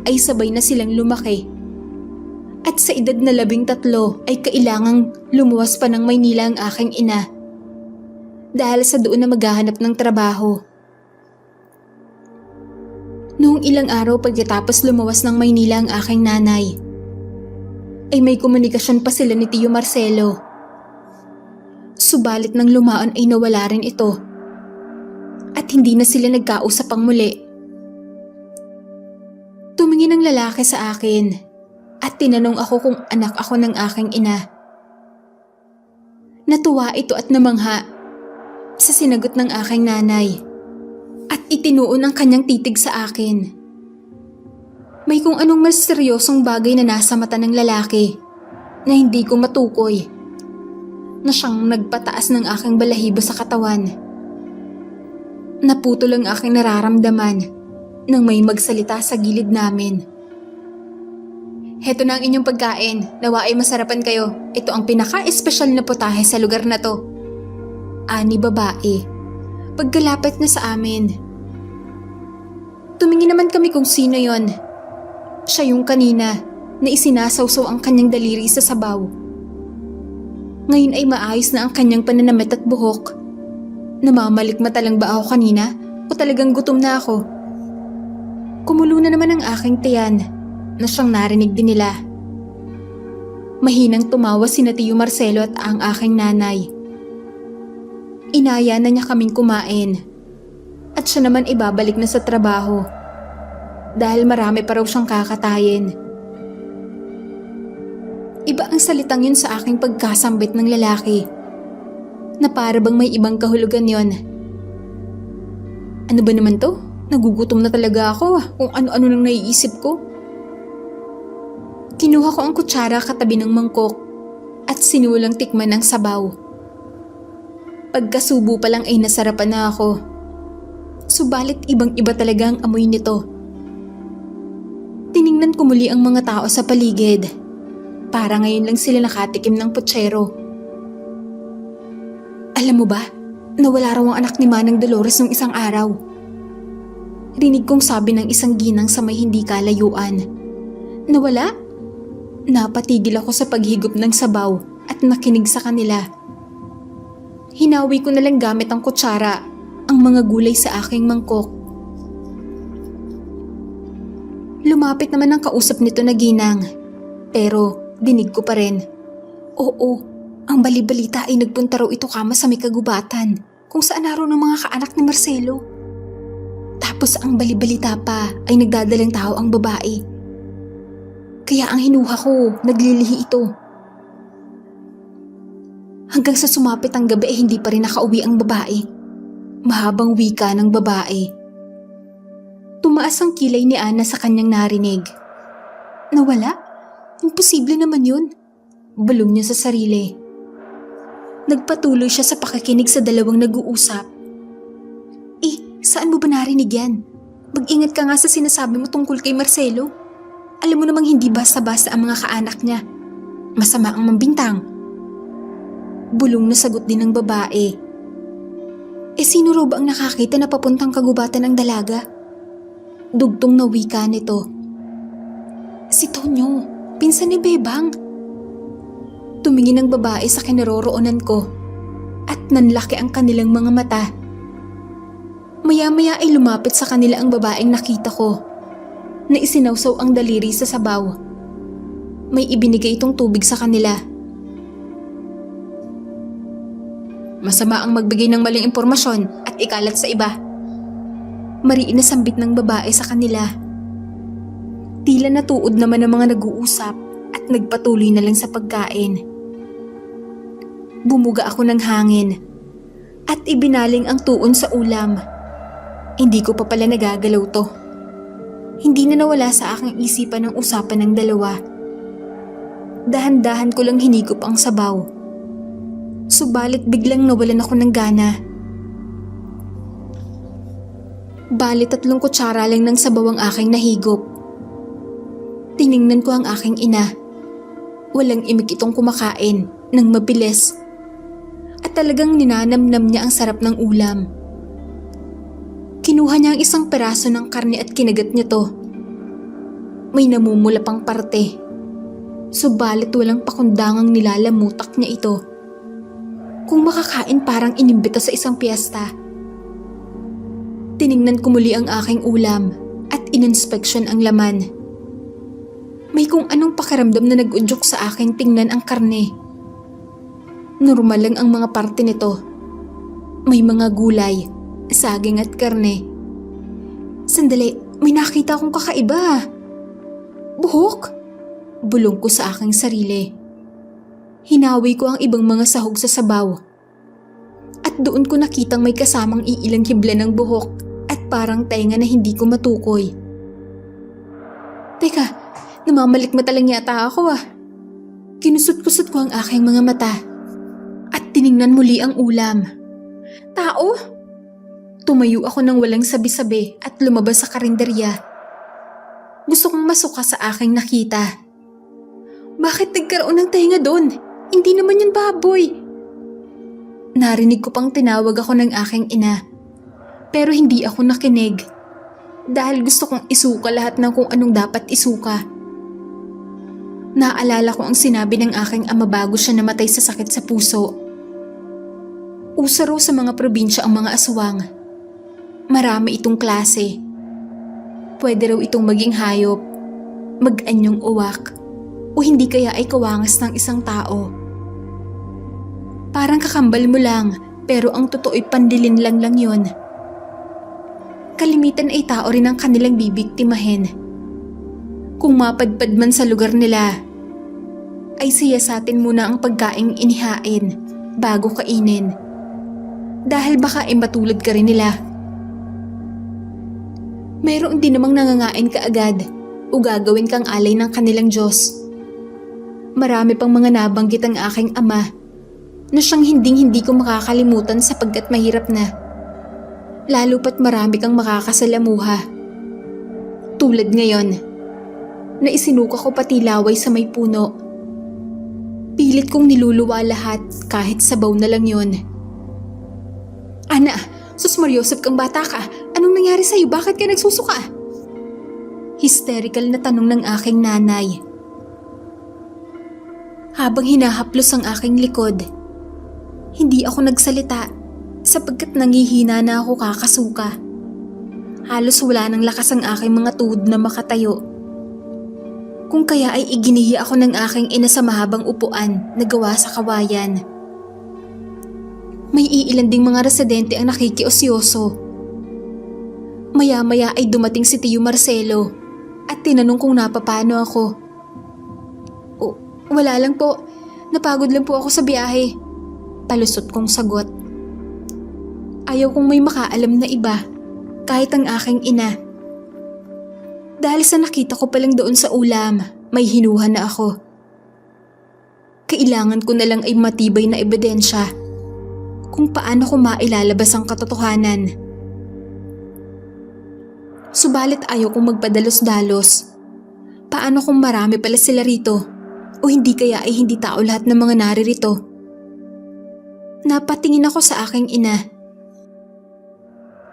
ay sabay na silang lumaki. At sa edad na 13 ay kailangang lumuwas pa ng Maynila ang aking ina dahil sa doon na maghahanap ng trabaho. Noong ilang araw pagkatapos lumuwas ng Maynila ang aking nanay, ay may komunikasyon pa sila ni Tio Marcelo. Subalit nang lumaan ay nawala rin ito at hindi na sila nagkausap pang muli. Tumingin ang lalaki sa akin at tinanong ako kung anak ako ng aking ina. Natuwa ito at namangha sa sinagot ng aking nanay at itinuon ang kanyang titig sa akin. May kung anong mas seryosong bagay na nasa mata ng lalaki na hindi ko matukoy na siyang nagpataas ng aking balahibo sa katawan. Naputol ang aking nararamdaman nang may magsalita sa gilid namin. Heto na ang inyong pagkain, nawa ay masarapan kayo. Ito ang pinaka-espesyal na putahe sa lugar na to. Ani babae, pagkalapit na sa amin. Tumingin naman kami kung sino yon. Siya yung kanina na isinasawsaw ang kanyang daliri sa sabaw. Ngayon ay maayos na ang kanyang pananamit at buhok. Namamalikmata lang ba ako kanina o talagang gutom na ako? Kumulo na naman ang aking tiyan na siyang narinig din nila. Mahinang tumawa sina Tio Marcelo at ang aking nanay. Inaya na niya kaming kumain at siya naman ibabalik na sa trabaho dahil marami pa raw siyang kakatayin. Iba ang salitang yun sa aking pagkasambit ng lalaki na para bang may ibang kahulugan yon. Ano ba naman to? Nagugutom na talaga ako kung ano-ano nang naiisip ko. Kinuha ko ang kutsara katabi ng mangkok at sinulang tikman ang sabaw. Pagkasubo pa lang ay nasarapan na ako. Subalit ibang-iba talaga ang amoy nito. Tiningnan ko muli ang mga tao sa paligid. Para ngayon lang sila nakatikim ng putsero. Alam mo ba, nawala raw ang anak ni Manang Dolores nung isang araw. Rinig kong sabi ng isang ginang sa may hindi kalayuan. Nawala? Napatigil ako sa paghigop ng sabaw at nakinig sa kanila. Hinawi ko na lang gamit ang kutsara ang mga gulay sa aking mangkok. Lumapit naman ang kausap nito na ginang, pero dinig ko pa rin. Oo, ang balibalita ay nagpunta raw ito kama sa may kagubatan kung saan naroon ang mga kaanak ni Marcelo. Tapos ang balibalita pa ay nagdadalang tao ang babae. Kaya ang hinuha ko, naglilihi ito. Hanggang sa sumapit ang gabi hindi pa rin nakauwi ang babae. Mahabang wika ng babae. Tumaas ang kilay ni Ana sa kanyang narinig. Nawala? Imposible naman yun. Bulong niya sa sarili. Nagpatuloy siya sa pakikinig sa dalawang nag-uusap. Saan mo ba narinig yan? Mag-ingat ka nga sa sinasabi mo tungkol kay Marcelo. Alam mo namang hindi basta-basta ang mga kaanak niya. Masama ang mambintang. Bulong na sagot din ng babae. Sino raw ba ang nakakita na papuntang kagubatan ng dalaga? Dugtong na wika nito. Si Tonyo, pinsan ni Bebang. Tumingin ang babae sa kinaroroonan ko at nanlaki ang kanilang mga mata. Maya-maya ay lumapit sa kanila ang babaeng nakita ko na isinawsaw ang daliri sa sabaw. May ibinigay itong tubig sa kanila. Masama ang magbigay ng maling impormasyon at ikalat sa iba. Mariin na sambit ng babae sa kanila. Tila natuod naman ang mga nag-uusap at nagpatuloy na lang sa pagkain. Bumuga ako ng hangin at ibinaling ang tuon sa ulam. Hindi ko pa pala nagagalaw to. Hindi na nawala sa aking isipan ang usapan ng dalawa. Dahan-dahan ko lang hinigop ang sabaw. Subalit biglang nawalan ako ng gana. Bali 3 kutsara lang ng sabaw ang aking nahigop. Tiningnan ko ang aking ina. Walang imik itong kumakain nang mabilis. At talagang ninanamnam niya ang sarap ng ulam. Kinuha niya ang isang peraso ng karne at kinagat niya to. May namumula pang parte. Subalit walang pakundangang nilalamutak niya ito. Kung makakain parang inimbita sa isang piyesta. Tiningnan ko muli ang aking ulam at ininspeksyon ang laman. May kung anong pakiramdam na nag-udyok sa akin tingnan ang karne. Normal lang ang mga parte nito. May mga gulay, saging at karne. Sandali, may nakita akong kakaiba. Buhok? Bulong ko sa aking sarili. Hinawi ko ang ibang mga sahog sa sabaw. At doon ko nakitang may kasamang iilang hibla ng buhok at parang tenga na hindi ko matukoy. Teka, namamalikmata lang yata ako ah. Kinusot-kusot ko ang aking mga mata at tiningnan muli ang ulam. Tao? Tumayo ako ng walang sabi-sabi at lumabas sa karinderya. Gusto kong masuka sa aking nakita. Bakit nagkaroon ng tenga doon? Hindi naman yan baboy. Narinig ko pang tinawag ako ng aking ina. Pero hindi ako nakinig. Dahil gusto kong isuka lahat ng kung anong dapat isuka. Naalala ko ang sinabi ng aking ama bago siya namatay sa sakit sa puso. Uso raw sa mga probinsya ang mga aswang. Marami itong klase. Pwede raw itong maging hayop, mag-anyong uwak, o hindi kaya ay kawangas ng isang tao. Parang kakambal mo lang, pero ang totoo'y pandilin lang yun. Kalimitan ay tao rin ang kanilang bibiktimahin. Kung mapadpad man sa lugar nila, ay siyasatin muna ang pagkaing inihain bago kainin. Dahil baka ay matulad ka rin nila. Mayroon din namang nangangain ka agad o gagawin kang alay ng kanilang Diyos. Marami pang mga nabanggit ang aking ama na siyang hindi ko makakalimutan sapagkat mahirap na. Lalo pat marami kang makakasalamuha. Tulad ngayon, na isinuka ko pati laway sa may puno. Pilit kong niluluwa lahat kahit sabaw na lang yon. Ana, sus Mariosep kang bata ka. Anong nangyari sa'yo? Bakit ka nagsusuka? Hysterical na tanong ng aking nanay. Habang hinahaplos ang aking likod, hindi ako nagsalita sapagkat nangihina na ako kakasuka. Halos wala ng lakas ang aking mga tuhod na makatayo. Kung kaya ay iginihi ako ng aking ina sa mahabang upuan na gawa sa kawayan. May iilan ding mga residente ang nakikiosyoso. Maya-maya ay dumating si Tio Marcelo at tinanong kung napapano ako. Wala lang po. Napagod lang po ako sa biyahe. Palusot kong sagot. Ayaw kong may makaalam na iba, kahit ang aking ina. Dahil sa nakita ko palang doon sa ulam, may hinuha na ako. Kailangan ko na lang ay matibay na ebidensya kung paano ko mailalabas ang katotohanan. Subalit ayaw kong magpadalos-dalos. Paano kung marami pala sila rito? O hindi kaya ay hindi tao lahat ng mga naririto? Napatingin ako sa aking ina.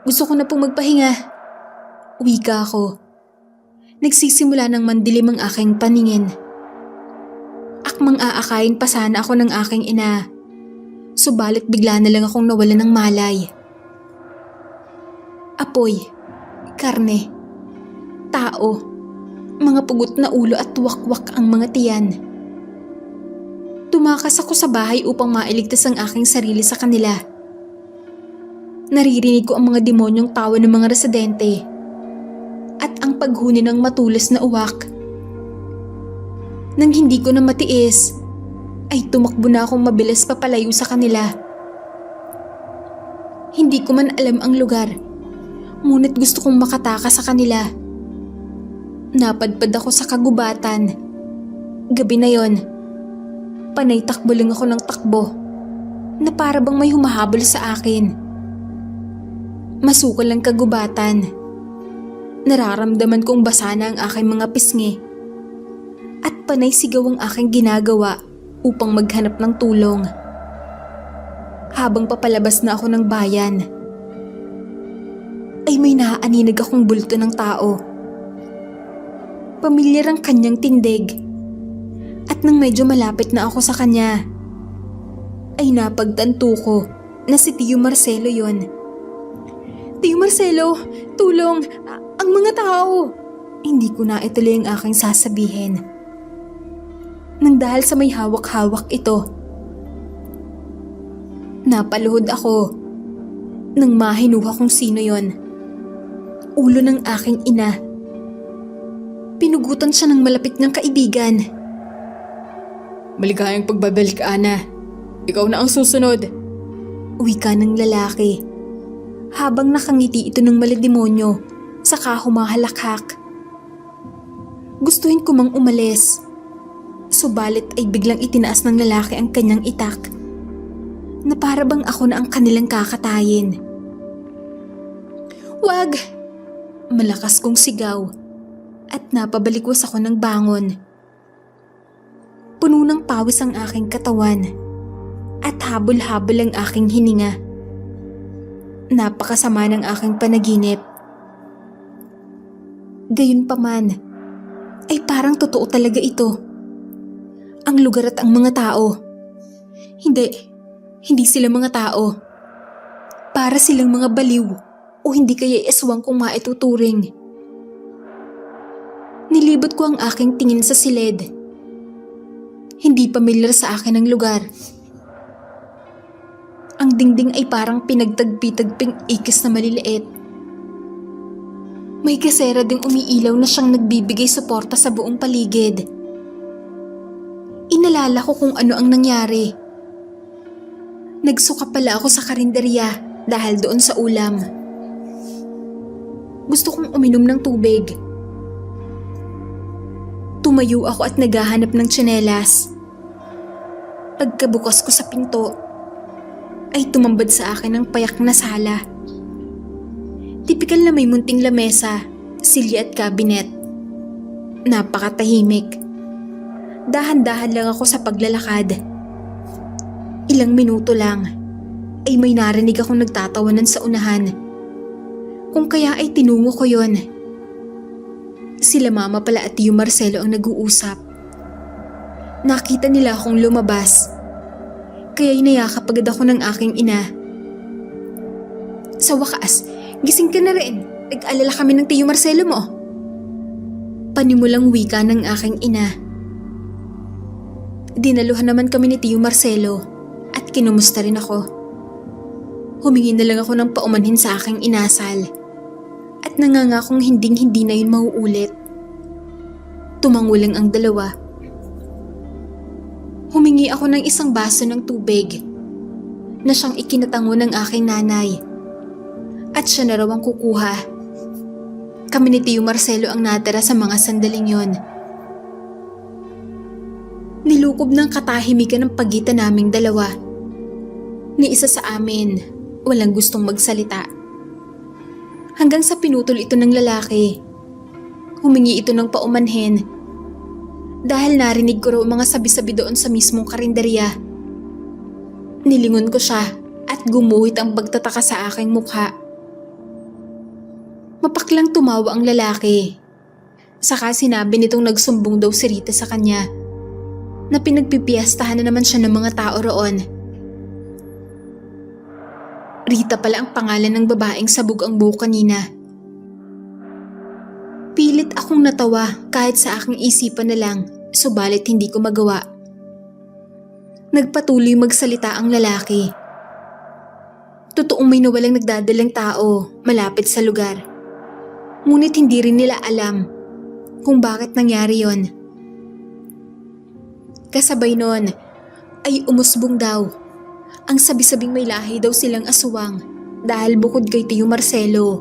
Gusto ko na pong magpahinga. Wika ako. Nagsisimula ng mandilim ang aking paningin. Akmang aakayin pa sana ako ng aking ina. Subalit bigla na lang akong nawalan ng malay. Apoy, karne, tao, mga pugot na ulo at wakwak ang mga tiyan. Tumakas ako sa bahay upang mailigtas ang aking sarili sa kanila. Naririnig ko ang mga demonyong tawa ng mga residente at ang paghuni ng matulis na uwak. Nang hindi ko na matiis, ay tumakbo na akong mabilis papalayo sa kanila. Hindi ko man alam ang lugar, ngunit gusto kong makatakas sa kanila. Napadpad ako sa kagubatan. Gabi na yon, panay takbo lang ako ng takbo na para bang may humahabol sa akin. Masukal ang kagubatan. Nararamdaman kong basa na ang aking mga pisngi at panay sigaw ang aking ginagawa upang maghanap ng tulong. Habang papalabas na ako ng bayan, ay may naaaninag akong bulto ng tao. Pamilyar ang kanyang tindig at nang medyo malapit na ako sa kanya, ay napagtanto ko na si Tio Marcelo yon. Tio Marcelo, tulong! Ang mga tao! Hindi ko na ituloy ang aking sasabihin. Nang dahil sa may hawak-hawak ito, napaluhod ako nang mahinuha kung sino yon. Ulo ng aking ina. Pinugutan siya ng malapit niyang kaibigan. Maligayang pagbabalik, Ana. Ikaw na ang susunod. Wika ng lalaki. Habang nakangiti ito ng malademonyo, saka humahalakhak. Gustuhin ko mang umalis. Subalit ay biglang itinaas ng lalaki ang kanyang itak na para bang ako na ang kanilang kakatayin. Wag! Malakas kong sigaw at napabalikwas ako ng bangon. Puno ng pawis ang aking katawan at habol-habol ang aking hininga. Napakasama ng aking panaginip. Gayunpaman, ay parang totoo talaga ito. Ang lugar at ang mga tao. Hindi sila mga tao. Para silang mga baliw o hindi kaya aswang kung maituturing. Nilibot ko ang aking tingin sa silid. Hindi pamilyar sa akin ang lugar. Ang dingding ay parang pinagtagpi-tagping ikis na maliliit. May kasera ding umiilaw na siyang nagbibigay suporta sa buong paligid. Inalala ko kung ano ang nangyari. Nagsuka pala ako sa karinderya dahil doon sa ulam. Gusto kong uminom ng tubig. Tumayo ako at naghahanap ng tsinelas. Pagkabukas ko sa pinto, ay tumambad sa akin ang payak na sala. Tipikal na may munting lamesa, silya at kabinet. Napakatahimik. Dahan-dahan lang ako sa paglalakad. Ilang minuto lang, ay may narinig akong nagtatawanan sa unahan. Kung kaya ay tinungo ko yon. Sila Mama pala at Tio Marcelo ang nag-uusap. Nakita nila akong lumabas, kaya inayakap agad ako ng aking ina. Sa wakas, gising ka na rin. Nag-alala kami ng Tio Marcelo mo. Panimulang wika ng aking ina. Dinaluhan naman kami ni Tio Marcelo at kinumusta rin ako. Humingi na lang ako ng paumanhin sa aking inasal at nangangakong hinding-hindi na yun mauulit. Tumango lang ang dalawa. Humingi ako ng isang baso ng tubig na siyang ikinatango ng aking nanay at siya na raw ang kukuha. Kami ni Tio Marcelo ang natira sa mga sandaling yon. Nilukob ng katahimikan ang pagitan naming dalawa. Ni isa sa amin, walang gustong magsalita. Hanggang sa pinutol ito ng lalaki. Humingi ito ng paumanhin dahil narinig ko raw mga sabi-sabi doon sa mismong karinderya. Nilingon ko siya at gumuhit ang pagtataka sa aking mukha. Mapaklang tumawa ang lalaki. Saka sinabi nitong nagsumbong daw si Rita sa kanya na pinagpipiyastahan na naman siya ng mga tao roon. Rita pala ang pangalan ng babaeng sabog ang buhok kanina. Pilit akong natawa kahit sa aking isipan na lang, subalit hindi ko magawa. Nagpatuloy magsalita ang lalaki. Totoong may nawalang nagdadalang tao malapit sa lugar. Ngunit hindi rin nila alam kung bakit nangyari yon. Kasabay nun ay umusbong daw. Ang sabi-sabing may lahi daw silang aswang dahil bukod kay Tio Marcelo.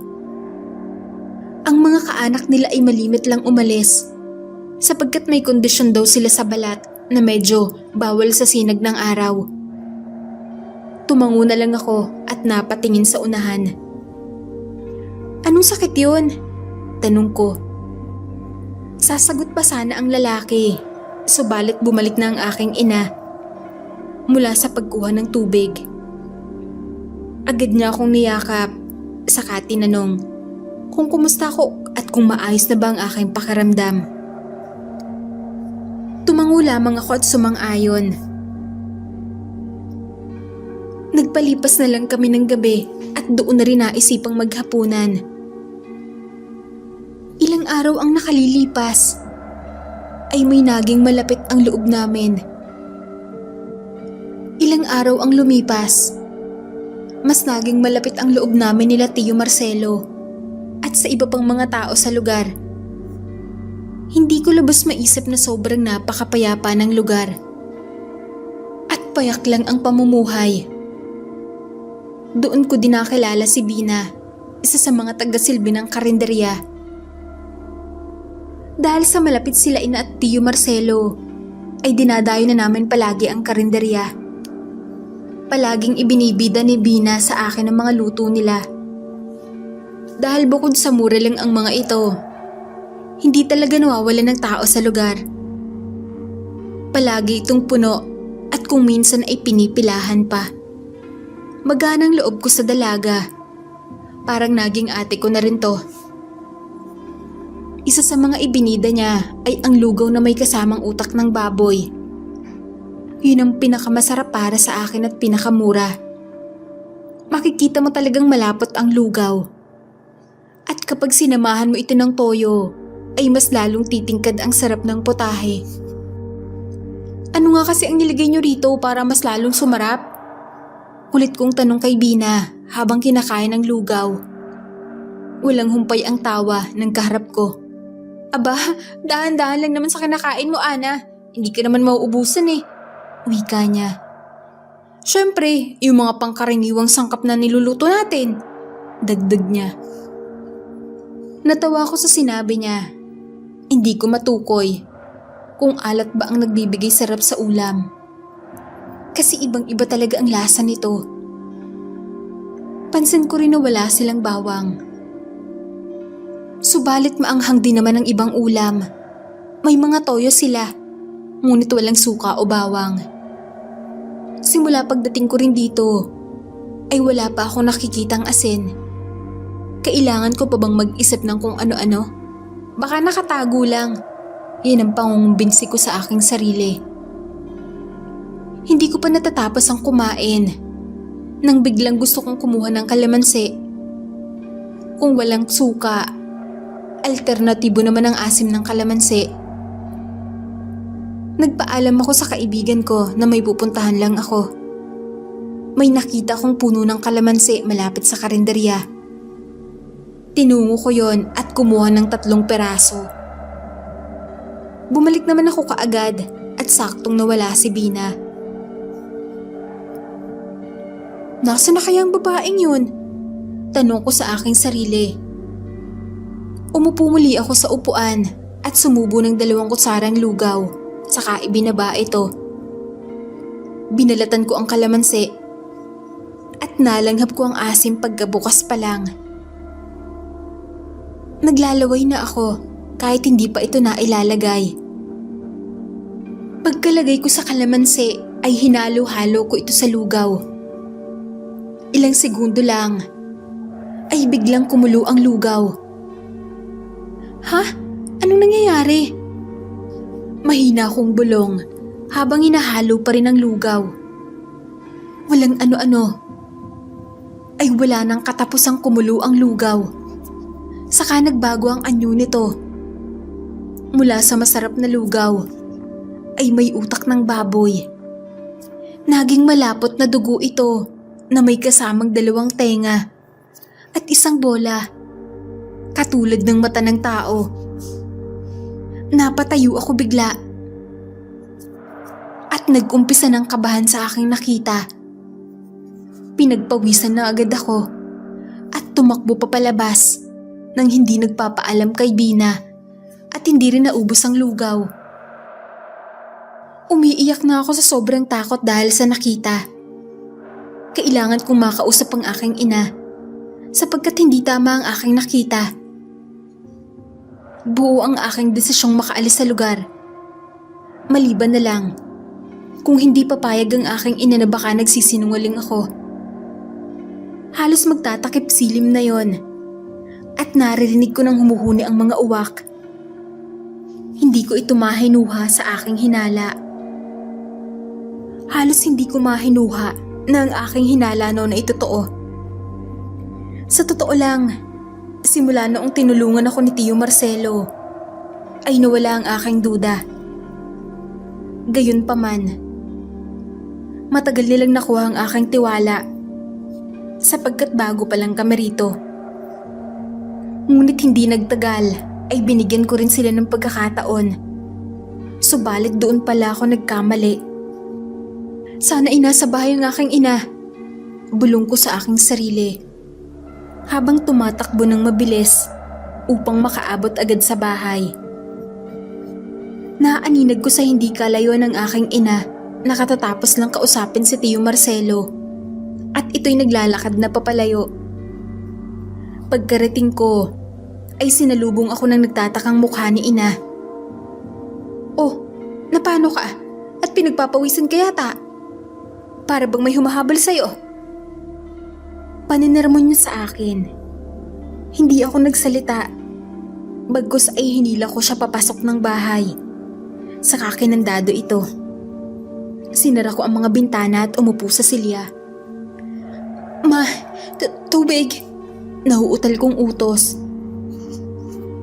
Ang mga kaanak nila ay malimit lang umalis sapagkat may kondisyon daw sila sa balat na medyo bawal sa sinag ng araw. Tumango na lang ako at napatingin sa unahan. Anong sakit yun? Tanong ko. Sasagot pa sana ang lalaki, subalit bumalik na ang aking ina mula sa pagkuha ng tubig. Agad niya akong niyakap, saka tinanong kung kumusta ako at kung maayos na ba ang aking pakiramdam. Tumango lamang ako at sumang-ayon. Nagpalipas na lang kami ng gabi at doon na rin naisipang maghapunan. Ilang araw ang nakalilipas ay may naging malapit ang loob namin. Ilang araw ang lumipas, mas naging malapit ang loob namin nila Tio Marcelo at sa iba pang mga tao sa lugar. Hindi ko lubos maisip na sobrang napakapayapa ng lugar at payak lang ang pamumuhay. Doon ko din nakilala si Bina, isa sa mga taga-silbi ng karinderya. Dahil sa malapit sila ina at Tio Marcelo, ay dinadayo na namin palagi ang karinderya. Palaging ibinibida ni Bina sa akin ang mga luto nila. Dahil bukod sa mura lang ang mga ito, hindi talaga nawawala ng tao sa lugar. Palagi itong puno at kung minsan ay pinipilahan pa. Maganang loob ko sa dalaga. Parang naging ate ko na rin to. Isa sa mga ibinida niya ay ang lugaw na may kasamang utak ng baboy. Yun ang pinakamasarap para sa akin at pinakamura. Makikita mo talagang malapot ang lugaw. At kapag sinamahan mo ito ng toyo, ay mas lalong titingkad ang sarap ng potahe. Ano nga kasi ang nilagay niyo rito para mas lalong sumarap? Kulit kong tanong kay Bina habang kinakain ng lugaw. Walang humpay ang tawa ng kaharap ko. Aba, dahan-dahan lang naman sa kinakain mo, Ana. Hindi ka naman mauubusan eh. Wika niya. Siyempre, yung mga pangkaraniwang sangkap na niluluto natin. Dagdag niya. Natawa ko sa sinabi niya. Hindi ko matukoy kung alat ba ang nagbibigay sarap sa ulam. Kasi ibang-iba talaga ang lasa nito. Pansin ko rin na wala silang bawang. Subalit maanghang din naman ang ibang ulam. May mga toyo sila, ngunit walang suka o bawang. Simula pagdating ko rin dito, ay wala pa akong nakikitang asin. Kailangan ko pa bang mag-isip ng kung ano-ano? Baka nakatago lang. Yan ang pangungumbinsi ko sa aking sarili. Hindi ko pa natatapos ang kumain nang biglang gusto kong kumuha ng kalamansi. Kung walang suka, alternatibo naman ang asim ng kalamansi. Nagpaalam ako sa kaibigan ko na may pupuntahan lang ako. May nakita kong puno ng kalamansi malapit sa karinderya. Tinungo ko yon at kumuha ng 3 peraso. Bumalik naman ako kaagad at saktong nawala si Bina. Nasaan na kaya ang babaeng yun? Tanong ko sa aking sarili. Umupo muli ako sa upuan at sumubo ng 2 kutsarang lugaw, saka ibinaba ito. Binalatan ko ang kalamansi at nalanghap ko ang asim pagkabukas pa lang. Naglalaway na ako kahit hindi pa ito nailalagay. Pagkalagay ko sa kalamansi ay hinalo-halo ko ito sa lugaw. Ilang segundo lang ay biglang kumulo ang lugaw. Ha? Anong nangyayari? Mahina akong bulong habang hinahalo pa rin ang lugaw. Walang ano-ano. Ay wala nang katapusang kumulo ang lugaw. Saka nagbago ang anyo nito. Mula sa masarap na lugaw ay may utak ng baboy. Naging malapot na dugo ito na may kasamang 2 tenga at isang bola, katulad ng mata ng tao. Napatayo ako bigla at nag-umpisa ng kabahan sa aking nakita. Pinagpawisan na agad ako at tumakbo pa palabas nang hindi nagpapaalam kay Bina at hindi rin naubos ang lugaw. Umiiyak na ako sa sobrang takot dahil sa nakita. Kailangan kong makausap ang aking ina sapagkat hindi tama ang aking nakita. Buo ang aking desisyong makaalis sa lugar. Maliban na lang kung hindi papayag ang aking ina na baka nagsisinungaling ako. Halos magtatakip silim na yon at naririnig ko nang humuhuni ang mga uwak. Hindi ko ito mahinuha sa aking hinala. Halos hindi ko mahinuha na ang aking hinala noon ay totoo. Sa totoo lang, simula noong tinulungan ako ni Tio Marcelo, ay nawala ang aking duda. Gayunpaman, matagal nilang nakuha ang aking tiwala sapagkat bago pa lang kami rito. Ngunit hindi nagtagal ay binigyan ko rin sila ng pagkakataon. Subalit doon pala ako nagkamali. Sana ay nasa bahay ang aking ina. Bulong ko sa aking sarili habang tumatakbo ng mabilis upang makaabot agad sa bahay. Naaninag ko sa hindi kalayo ng aking ina na katatapos lang kausapin si Tio Marcelo at ito'y naglalakad na papalayo. Pagkarating ko ay sinalubong ako ng nagtatakang mukha ni ina. "Oh, napano ka? At pinagpapawisan ka yata? Para bang may humahabol sa'yo?" Paninirmon niya sa akin. Hindi ako nagsalita. Bagkus ay hinila ko siya papasok ng bahay. Saka kinandado ito. Sinara ko ang mga bintana at umupo sa silya. "Ma, tubig!" Nahuutal kong utos.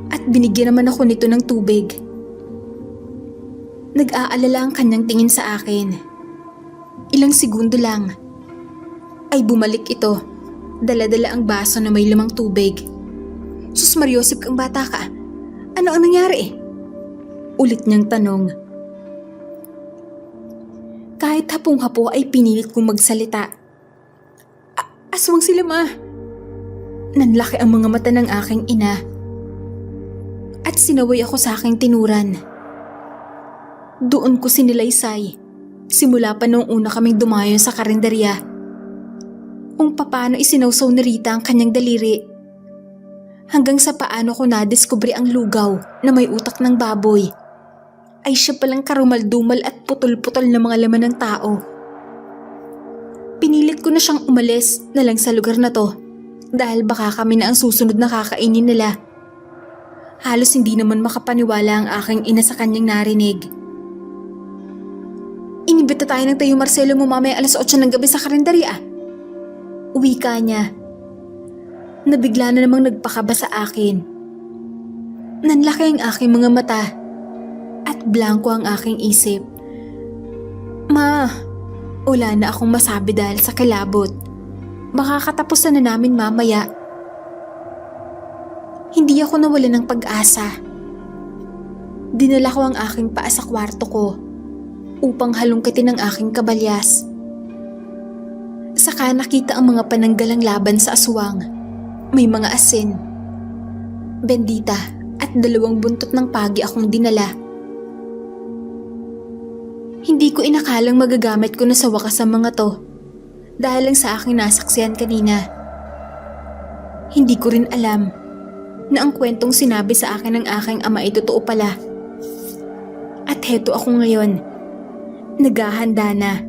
At binigyan naman ako nito ng tubig. Nag-aalala ang kanyang tingin sa akin. Ilang segundo lang ay bumalik ito. Dala-dala ang baso na may 5 tubig. "Sus Mariosip kang bata ka. Ano ang nangyari?" Ulit niyang tanong. Kahit hapong-hapo ay pinilit kong magsalita. Aswang sila, ma." Nanlaki ang mga mata ng aking ina. At sinaway ako sa aking tinuran. Doon ko sinilaysay. Simula pa noong una kaming dumayo sa karinderya. Kung paano isinawsaw ni Rita ang kanyang daliri. Hanggang sa paano ko nadiskubre ang lugaw na may utak ng baboy. Ay siya palang karumal-dumal at putol-putol na mga laman ng tao. Pinilit ko na siyang umalis na lang sa lugar na to dahil baka kami na ang susunod na kakainin nila. Halos hindi naman makapaniwala ang aking ina sa kanyang narinig. "Inibita tayo ng Tio Marcelo mo mamaya alas 8 ng gabi sa karinderya." Wika niya. Nabigla na namang nagpakaba sa akin. Nanlaki ang aking mga mata at blanko ang aking isip. "Ma, wala na akong masabi dahil sa kilabot. Baka katapusan na namin mamaya." Hindi ako nawala ng pag-asa. Dinala ko ang aking paa sa kwarto ko upang halungkitin ang aking kabalyas. Saka nakita ang mga pananggalang laban sa aswang. May mga asin, bendita at 2 buntot ng pagi akong dinala. Hindi ko inakalang magagamit ko na sa wakas ang mga to dahil lang sa aking nasaksihan kanina. Hindi ko rin alam na ang kwentong sinabi sa akin ng aking ama ay totoo pala. At heto ako ngayon, naghahanda na.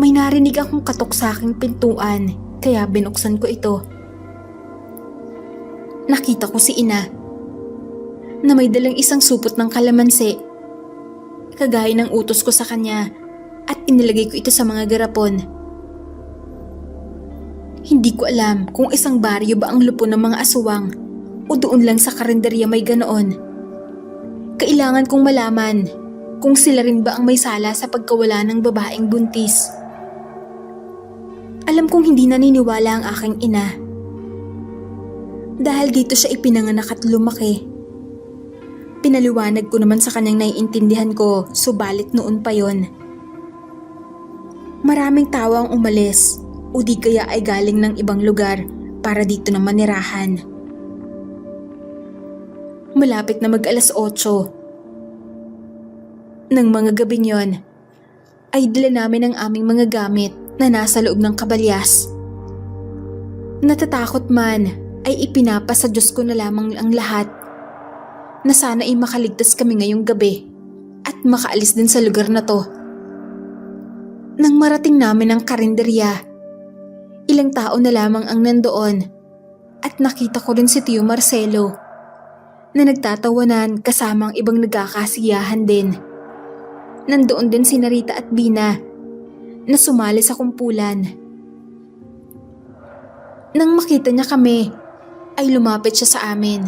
May narinig akong katok sa aking pintuan kaya binuksan ko ito. Nakita ko si ina na may dalang isang supot ng kalamansi. Kagaya ng utos ko sa kanya at inilagay ko ito sa mga garapon. Hindi ko alam kung isang baryo ba ang lupo ng mga aswang o doon lang sa karinderya may ganoon. Kailangan kong malaman kung sila rin ba ang may sala sa pagkawala ng babaeng buntis. Alam kong hindi naniniwala ang aking ina. Dahil dito siya ipinanganak at lumaki. Pinaliwanag ko naman sa kanyang naiintindihan ko, subalit noon pa yon. Maraming tao ang umalis o di kaya ay galing ng ibang lugar para dito na manirahan. Malapit na mag-alas 8. Nang mga gabing yon, ay dala namin ang aming mga gamit na nasa loob ng kabalyas. Natatakot man, ay ipinapasa Diyos ko na lamang ang lahat na sana ay makaligtas kami ngayong gabi at makaalis din sa lugar na to. Nang marating namin ang karinderya, ilang tao na lamang ang nandoon at nakita ko rin si Tio Marcelo na nagtatawanan kasama ang ibang nagkakasiyahan din. Nandoon din si Narita at Bina na sumali sa kumpulan. Nang makita niya kami, ay lumapit siya sa amin.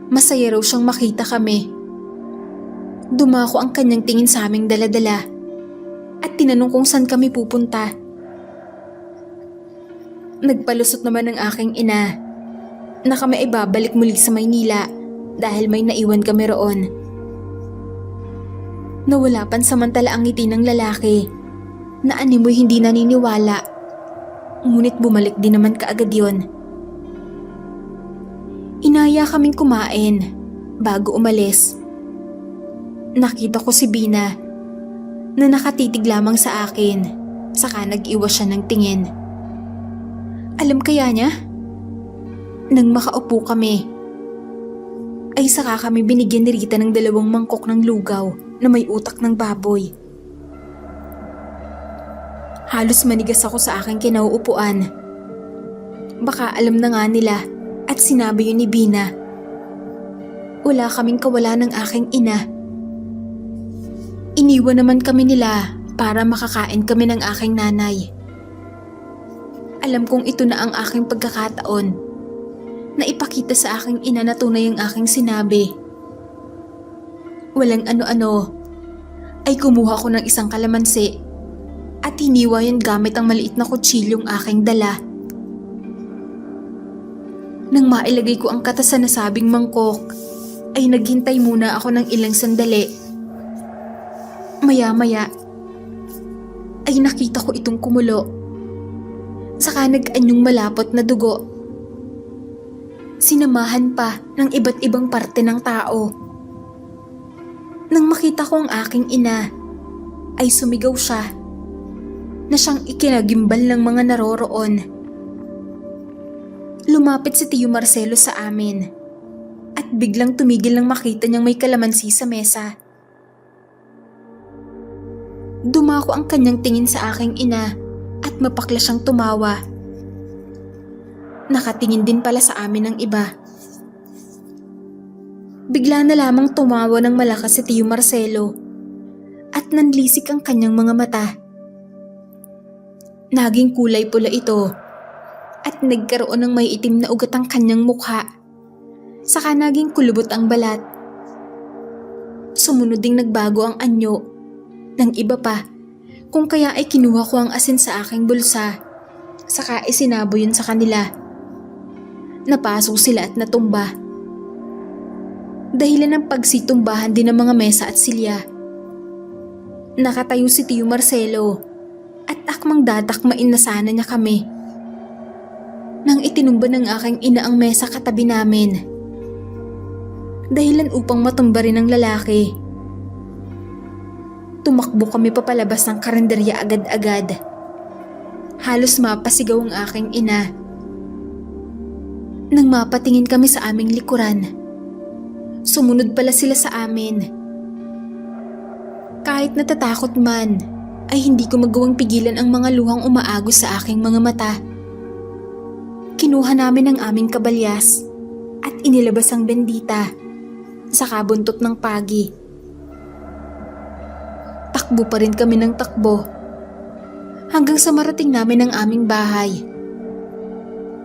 Masaya raw siyang makita kami. Dumako ang kanyang tingin sa aming dala-dala at tinanong kung saan kami pupunta. Nagpalusot naman ang aking ina na kami ay babalik muli sa Maynila dahil may naiwan kami roon. Nawala pansamantala ang ngiti ng lalaki na animoy hindi naniniwala, ngunit bumalik din naman kaagad yon. Inaya kaming kumain bago umalis. Nakita ko si Bina na nakatitig lamang sa akin, saka nag-iwas siya ng tingin. Alam kaya niya? Nang makaupo kami, ay saka kami binigyan ni Rita ng 2 mangkok ng lugaw na may utak ng baboy. Halos manigas ako sa aking kinauupuan. Baka alam na nga nila at sinabi yun ni Bina. Wala kaming kawala ng aking ina. Iniwan naman kami nila para makakain kami ng aking nanay. Alam kong ito na ang aking pagkakataon na ipakita sa aking ina na tunay ang aking sinabi. Walang ano-ano, ay kumuha ko ng isang kalamansi at hiniwa yan gamit ang maliit na kutsilyong aking dala. Nang mailagay ko ang katas sa nasabing mangkok, ay naghintay muna ako ng ilang sandali. Maya-maya, ay nakita ko itong kumulo. Saka nag-anyong malapot na dugo. Sinamahan pa ng iba't ibang parte ng tao. Nang makita ko ang aking ina, ay sumigaw siya na siyang ikinagimbal ng mga naroroon. Lumapit si Tio Marcelo sa amin at biglang tumigil nang makita niyang may kalamansi sa mesa. Dumako ang kanyang tingin sa aking ina at mapakla siyang tumawa. Nakatingin din pala sa amin ng iba. Bigla na lamang tumawa ng malakas si Tio Marcelo at nanlisik ang kanyang mga mata. Naging kulay pula ito at nagkaroon ng may itim na ugat ang kanyang mukha. Saka naging kulubot ang balat. Sumunod ding nagbago ang anyo. Nang iba pa, kung kaya ay kinuha ko ang asin sa aking bulsa, saka isinabo yun sa kanila. Napasok sila at natumba. Dahilan ng pagsitumbahan din ng mga mesa at silya. Nakatayo si Tio Marcelo at akmang datakmain na sana niya kami. Nang itinumba ng aking ina ang mesa katabi namin. Dahilan upang matumba rin ang lalaki. Tumakbo kami papalabas ng karinderya agad-agad. Halos mapasigaw ang aking ina. Nang mapatingin kami sa aming likuran, sumunod pala sila sa amin. Kahit natatakot man, ay hindi ko magawang pigilan ang mga luhang umaagos sa aking mga mata. Kinuha namin ang aming kabalyas at inilabas ang bendita sa kabuntot ng pagi. Takbo pa rin kami ng takbo hanggang sa marating namin ang aming bahay.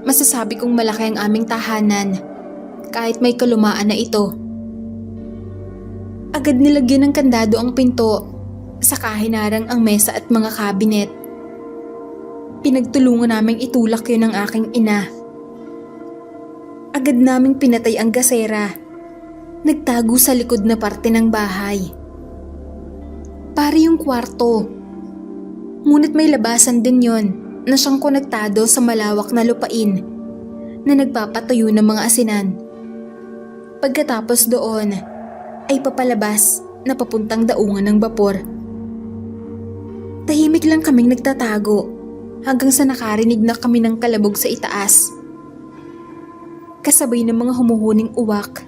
Masasabi kong malaki ang aming tahanan kahit may kalumaan na ito. Agad nilagyan ng kandado ang pinto, saka hinarang ang mesa at mga kabinet. Pinagtulungan naming itulak yun ng aking ina. Agad naming pinatay ang gasera. Nagtago sa likod na parte ng bahay. Pare yung kwarto. Ngunit may labasan din yon na siyang konektado sa malawak na lupain na nagpapatuyo ng mga asinan. Pagkatapos doon ay papalabas na papuntang daungan ng bapor. Tahimik lang kaming nagtatago hanggang sa nakarinig na kami ng kalabog sa itaas. Kasabay ng mga humuhuning uwak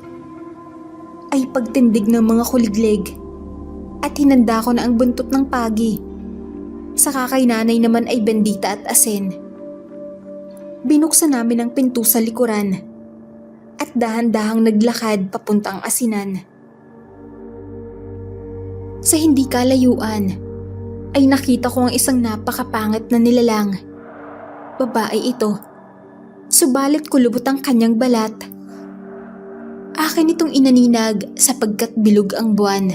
ay pagtindig ng mga kuliglig at hinanda ko na ang buntot ng pagi. Saka kay nanay naman ay bendita at asin. Binuksan namin ang pinto sa likuran at dahan-dahang naglakad papuntang asinan. Sa hindi kalayuan ay nakita ko ang isang napakapangit na nilalang. Babae ito, subalit kulubot ang kanyang balat. Akin itong inaninag sapagkat bilog ang buwan.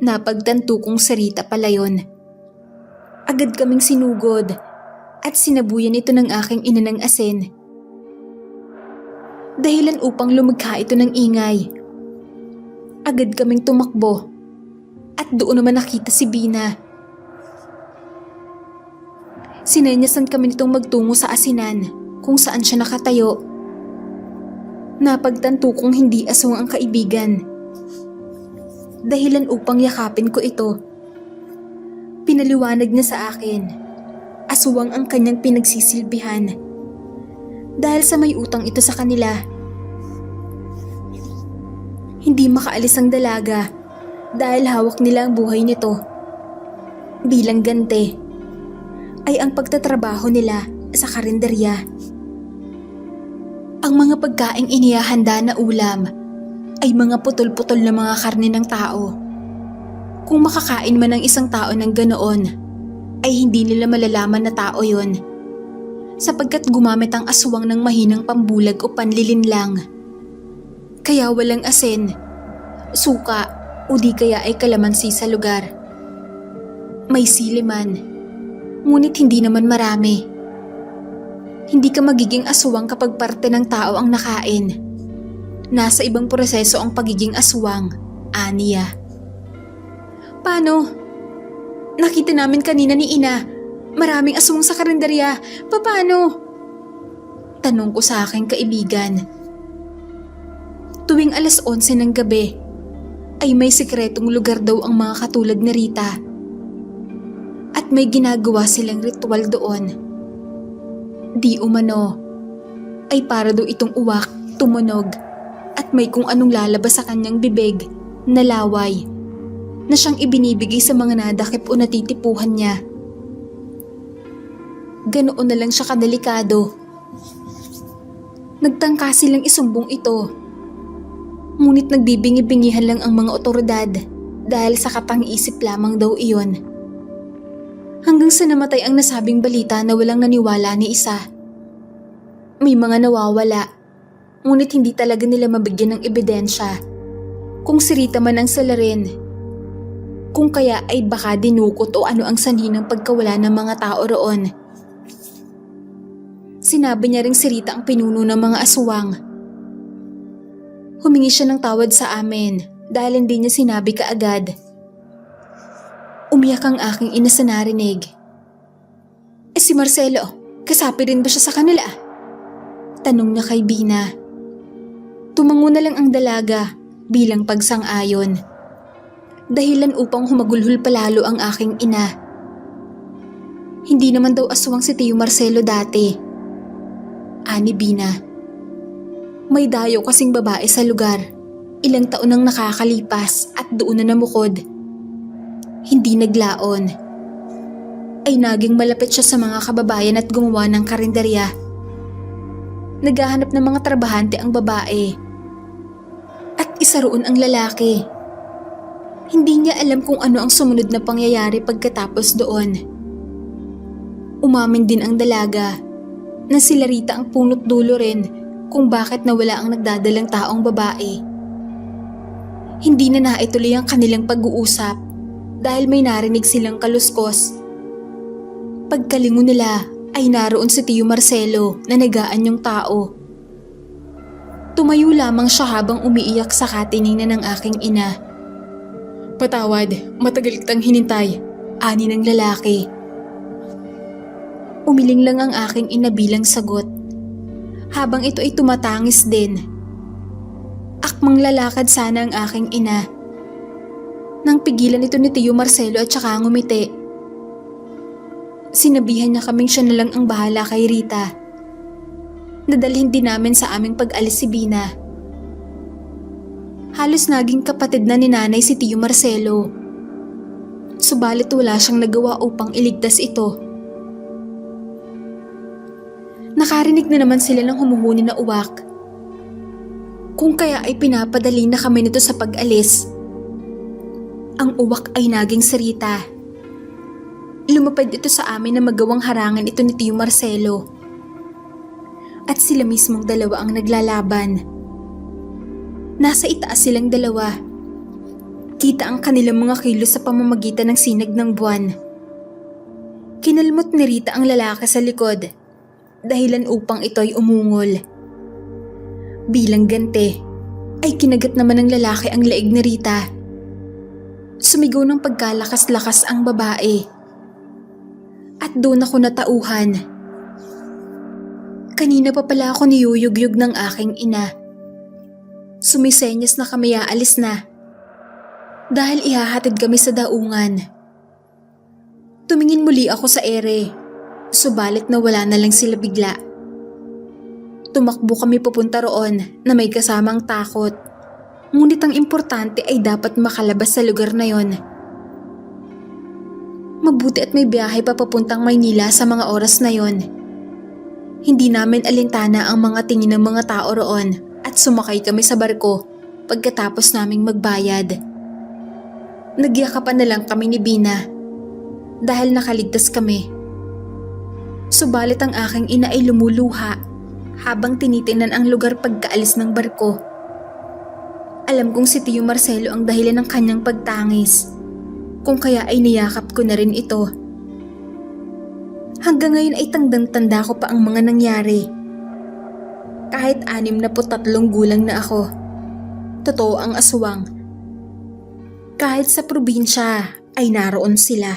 Napagtanto kong si Rita pala yun. Agad kaming sinugod at sinabuyan ito ng aking ina ng asin. Dahilan upang lumikha ito ng ingay. Agad kaming tumakbo at doon naman nakita si Bina. Sinenyasan kami nitong magtungo sa asinan kung saan siya nakatayo. Napagtanto kong hindi aswang ang kaibigan. Dahilan upang yakapin ko ito. Pinaliwanag niya sa akin, aswang ang kanyang pinagsisilbihan dahil sa may utang ito sa kanila. Hindi makaalis ang dalaga dahil hawak nila ang buhay nito. Bilang ganti ay ang pagtatrabaho nila sa karinderya. Ang mga pagkaing inihahanda na ulam ay mga putol-putol na mga karne ng tao. Kung makakain man ng isang tao ng ganoon, ay hindi nila malalaman na tao yon, sapagkat gumamit ang aswang ng mahinang pambulag o panlilinlang. Kaya walang asin, suka o di kaya ay kalamansi sa lugar. May sili man, ngunit hindi naman marami. Hindi ka magiging aswang kapag parte ng tao ang nakain. Nasa ibang proseso ang pagiging aswang, aniya. Paano? Nakita namin kanina ni Ina. Maraming aswang sa karinderya. Paano? Tanong ko sa aking kaibigan. Tuwing 11:00 ng gabi, ay may sikretong lugar daw ang mga katulad ni Rita. At may ginagawa silang ritual doon. Di umano, ay para daw itong uwak, tumunog, at may kung anong lalabas sa kanyang bibig na laway na siyang ibinibigay sa mga nadakip o natitipuhan niya. Ganoon na lang siya kadelikado. Nagtangka silang isumbong ito. Ngunit nagbibingi-bingihan lang ang mga otoridad dahil sa katang-isip lamang daw iyon. Hanggang sa namatay ang nasabing balita na walang naniwala ni isa. May mga nawawala, ngunit hindi talaga nila mabigyan ng ebidensya. Kung si Rita man ang salarin, kung kaya ay baka dinukot o ano ang sanhi ng pagkawala ng mga tao roon. Sinabi niya ring si Rita ang pinuno ng mga aswang. Humingi siya ng tawad sa amin dahil hindi niya sinabi kaagad. Umiyak ang aking ina sa narinig. Si Marcelo, kasapi rin ba siya sa kanila? Tanong niya kay Bina. Tumango na lang ang dalaga bilang pagsang-ayon. Dahilan upang humagulhol palalo ang aking ina. Hindi naman daw aswang si Tio Marcelo dati. Ani Bina. May dayo kasing babae sa lugar. Ilang taon nang nakakalipas at doon na namukod. Hindi naglaon. Ay naging malapit siya sa mga kababayan at gumawa ng karinderya. Naghahanap ng mga trabahante ang babae. At isa roon ang lalaki. Hindi niya alam kung ano ang sumunod na pangyayari pagkatapos doon. Umamin din ang dalaga na sila Rita ang punot dulo rin kung bakit nawala ang nagdadalang taong babae. Hindi na naituloy ang kanilang pag-uusap dahil may narinig silang kaluskos. Pagkalingon nila ay naroon si Tio Marcelo na nagaanyong tao. Tumayo lamang siya habang umiiyak sa katiningnan ng aking ina. Patawad, matagal kitang hinintay. Ani ng lalaki. Umiling lang ang aking ina bilang sagot. Habang ito ay tumatangis din. Akmang lalakad sana ang aking ina. Nang pigilan ito ni Tio Marcelo at saka ngumiti. Sinabihan niya kaming siya na lang ang bahala kay Rita. Nadalhin din namin sa aming pag-alis si Bina. Halos naging kapatid na ni nanay si Tio Marcelo. Subalit wala siyang nagawa upang iligtas ito. Nakarinig na naman sila ng humuhuni na uwak. Kung kaya ay pinapadali na kami nito sa pag-alis. Ang uwak ay naging si Rita. Lumapad ito sa amin na magawang harangan ito ni Tio Marcelo. At sila mismong dalawa ang naglalaban. Nasa itaas silang dalawa. Kita ang kanilang mga kilos sa pamamagitan ng sinag ng buwan. Kinalmot ni Rita ang lalaki sa likod, dahilan upang ito ay umungol. Bilang ganti, ay kinagat naman ng lalaki ang leeg ni Rita. Sumigaw ng pagkalakas-lakas ang babae. At doon ako natauhan. Kanina pa pala ako niyuyugyug ng aking ina. Sumisenyas na kami aalis na. Dahil ihahatid kami sa daungan. Tumingin muli ako sa ere, subalit nawala na lang sila bigla. Tumakbo kami papunta roon na may kasamang takot. Ngunit ang importante ay dapat makalabas sa lugar na yon. Mabuti at may biyahe pa papuntang Maynila sa mga oras na yon. Hindi namin alintana ang mga tingin ng mga tao roon at sumakay kami sa barko pagkatapos naming magbayad. Nagyakapan na lang kami ni Bina dahil nakaligtas kami. Subalit ang aking ina ay lumuluha habang tinitingnan ang lugar pagkaalis ng barko. Alam kong si Tio Marcelo ang dahilan ng kanyang pagtangis, kung kaya ay niyakap ko na rin ito. Hanggang ngayon ay tandang-tanda ko pa ang mga nangyari. Kahit 63 gulang na ako, totoo ang aswang. Kahit sa probinsya ay naroon sila.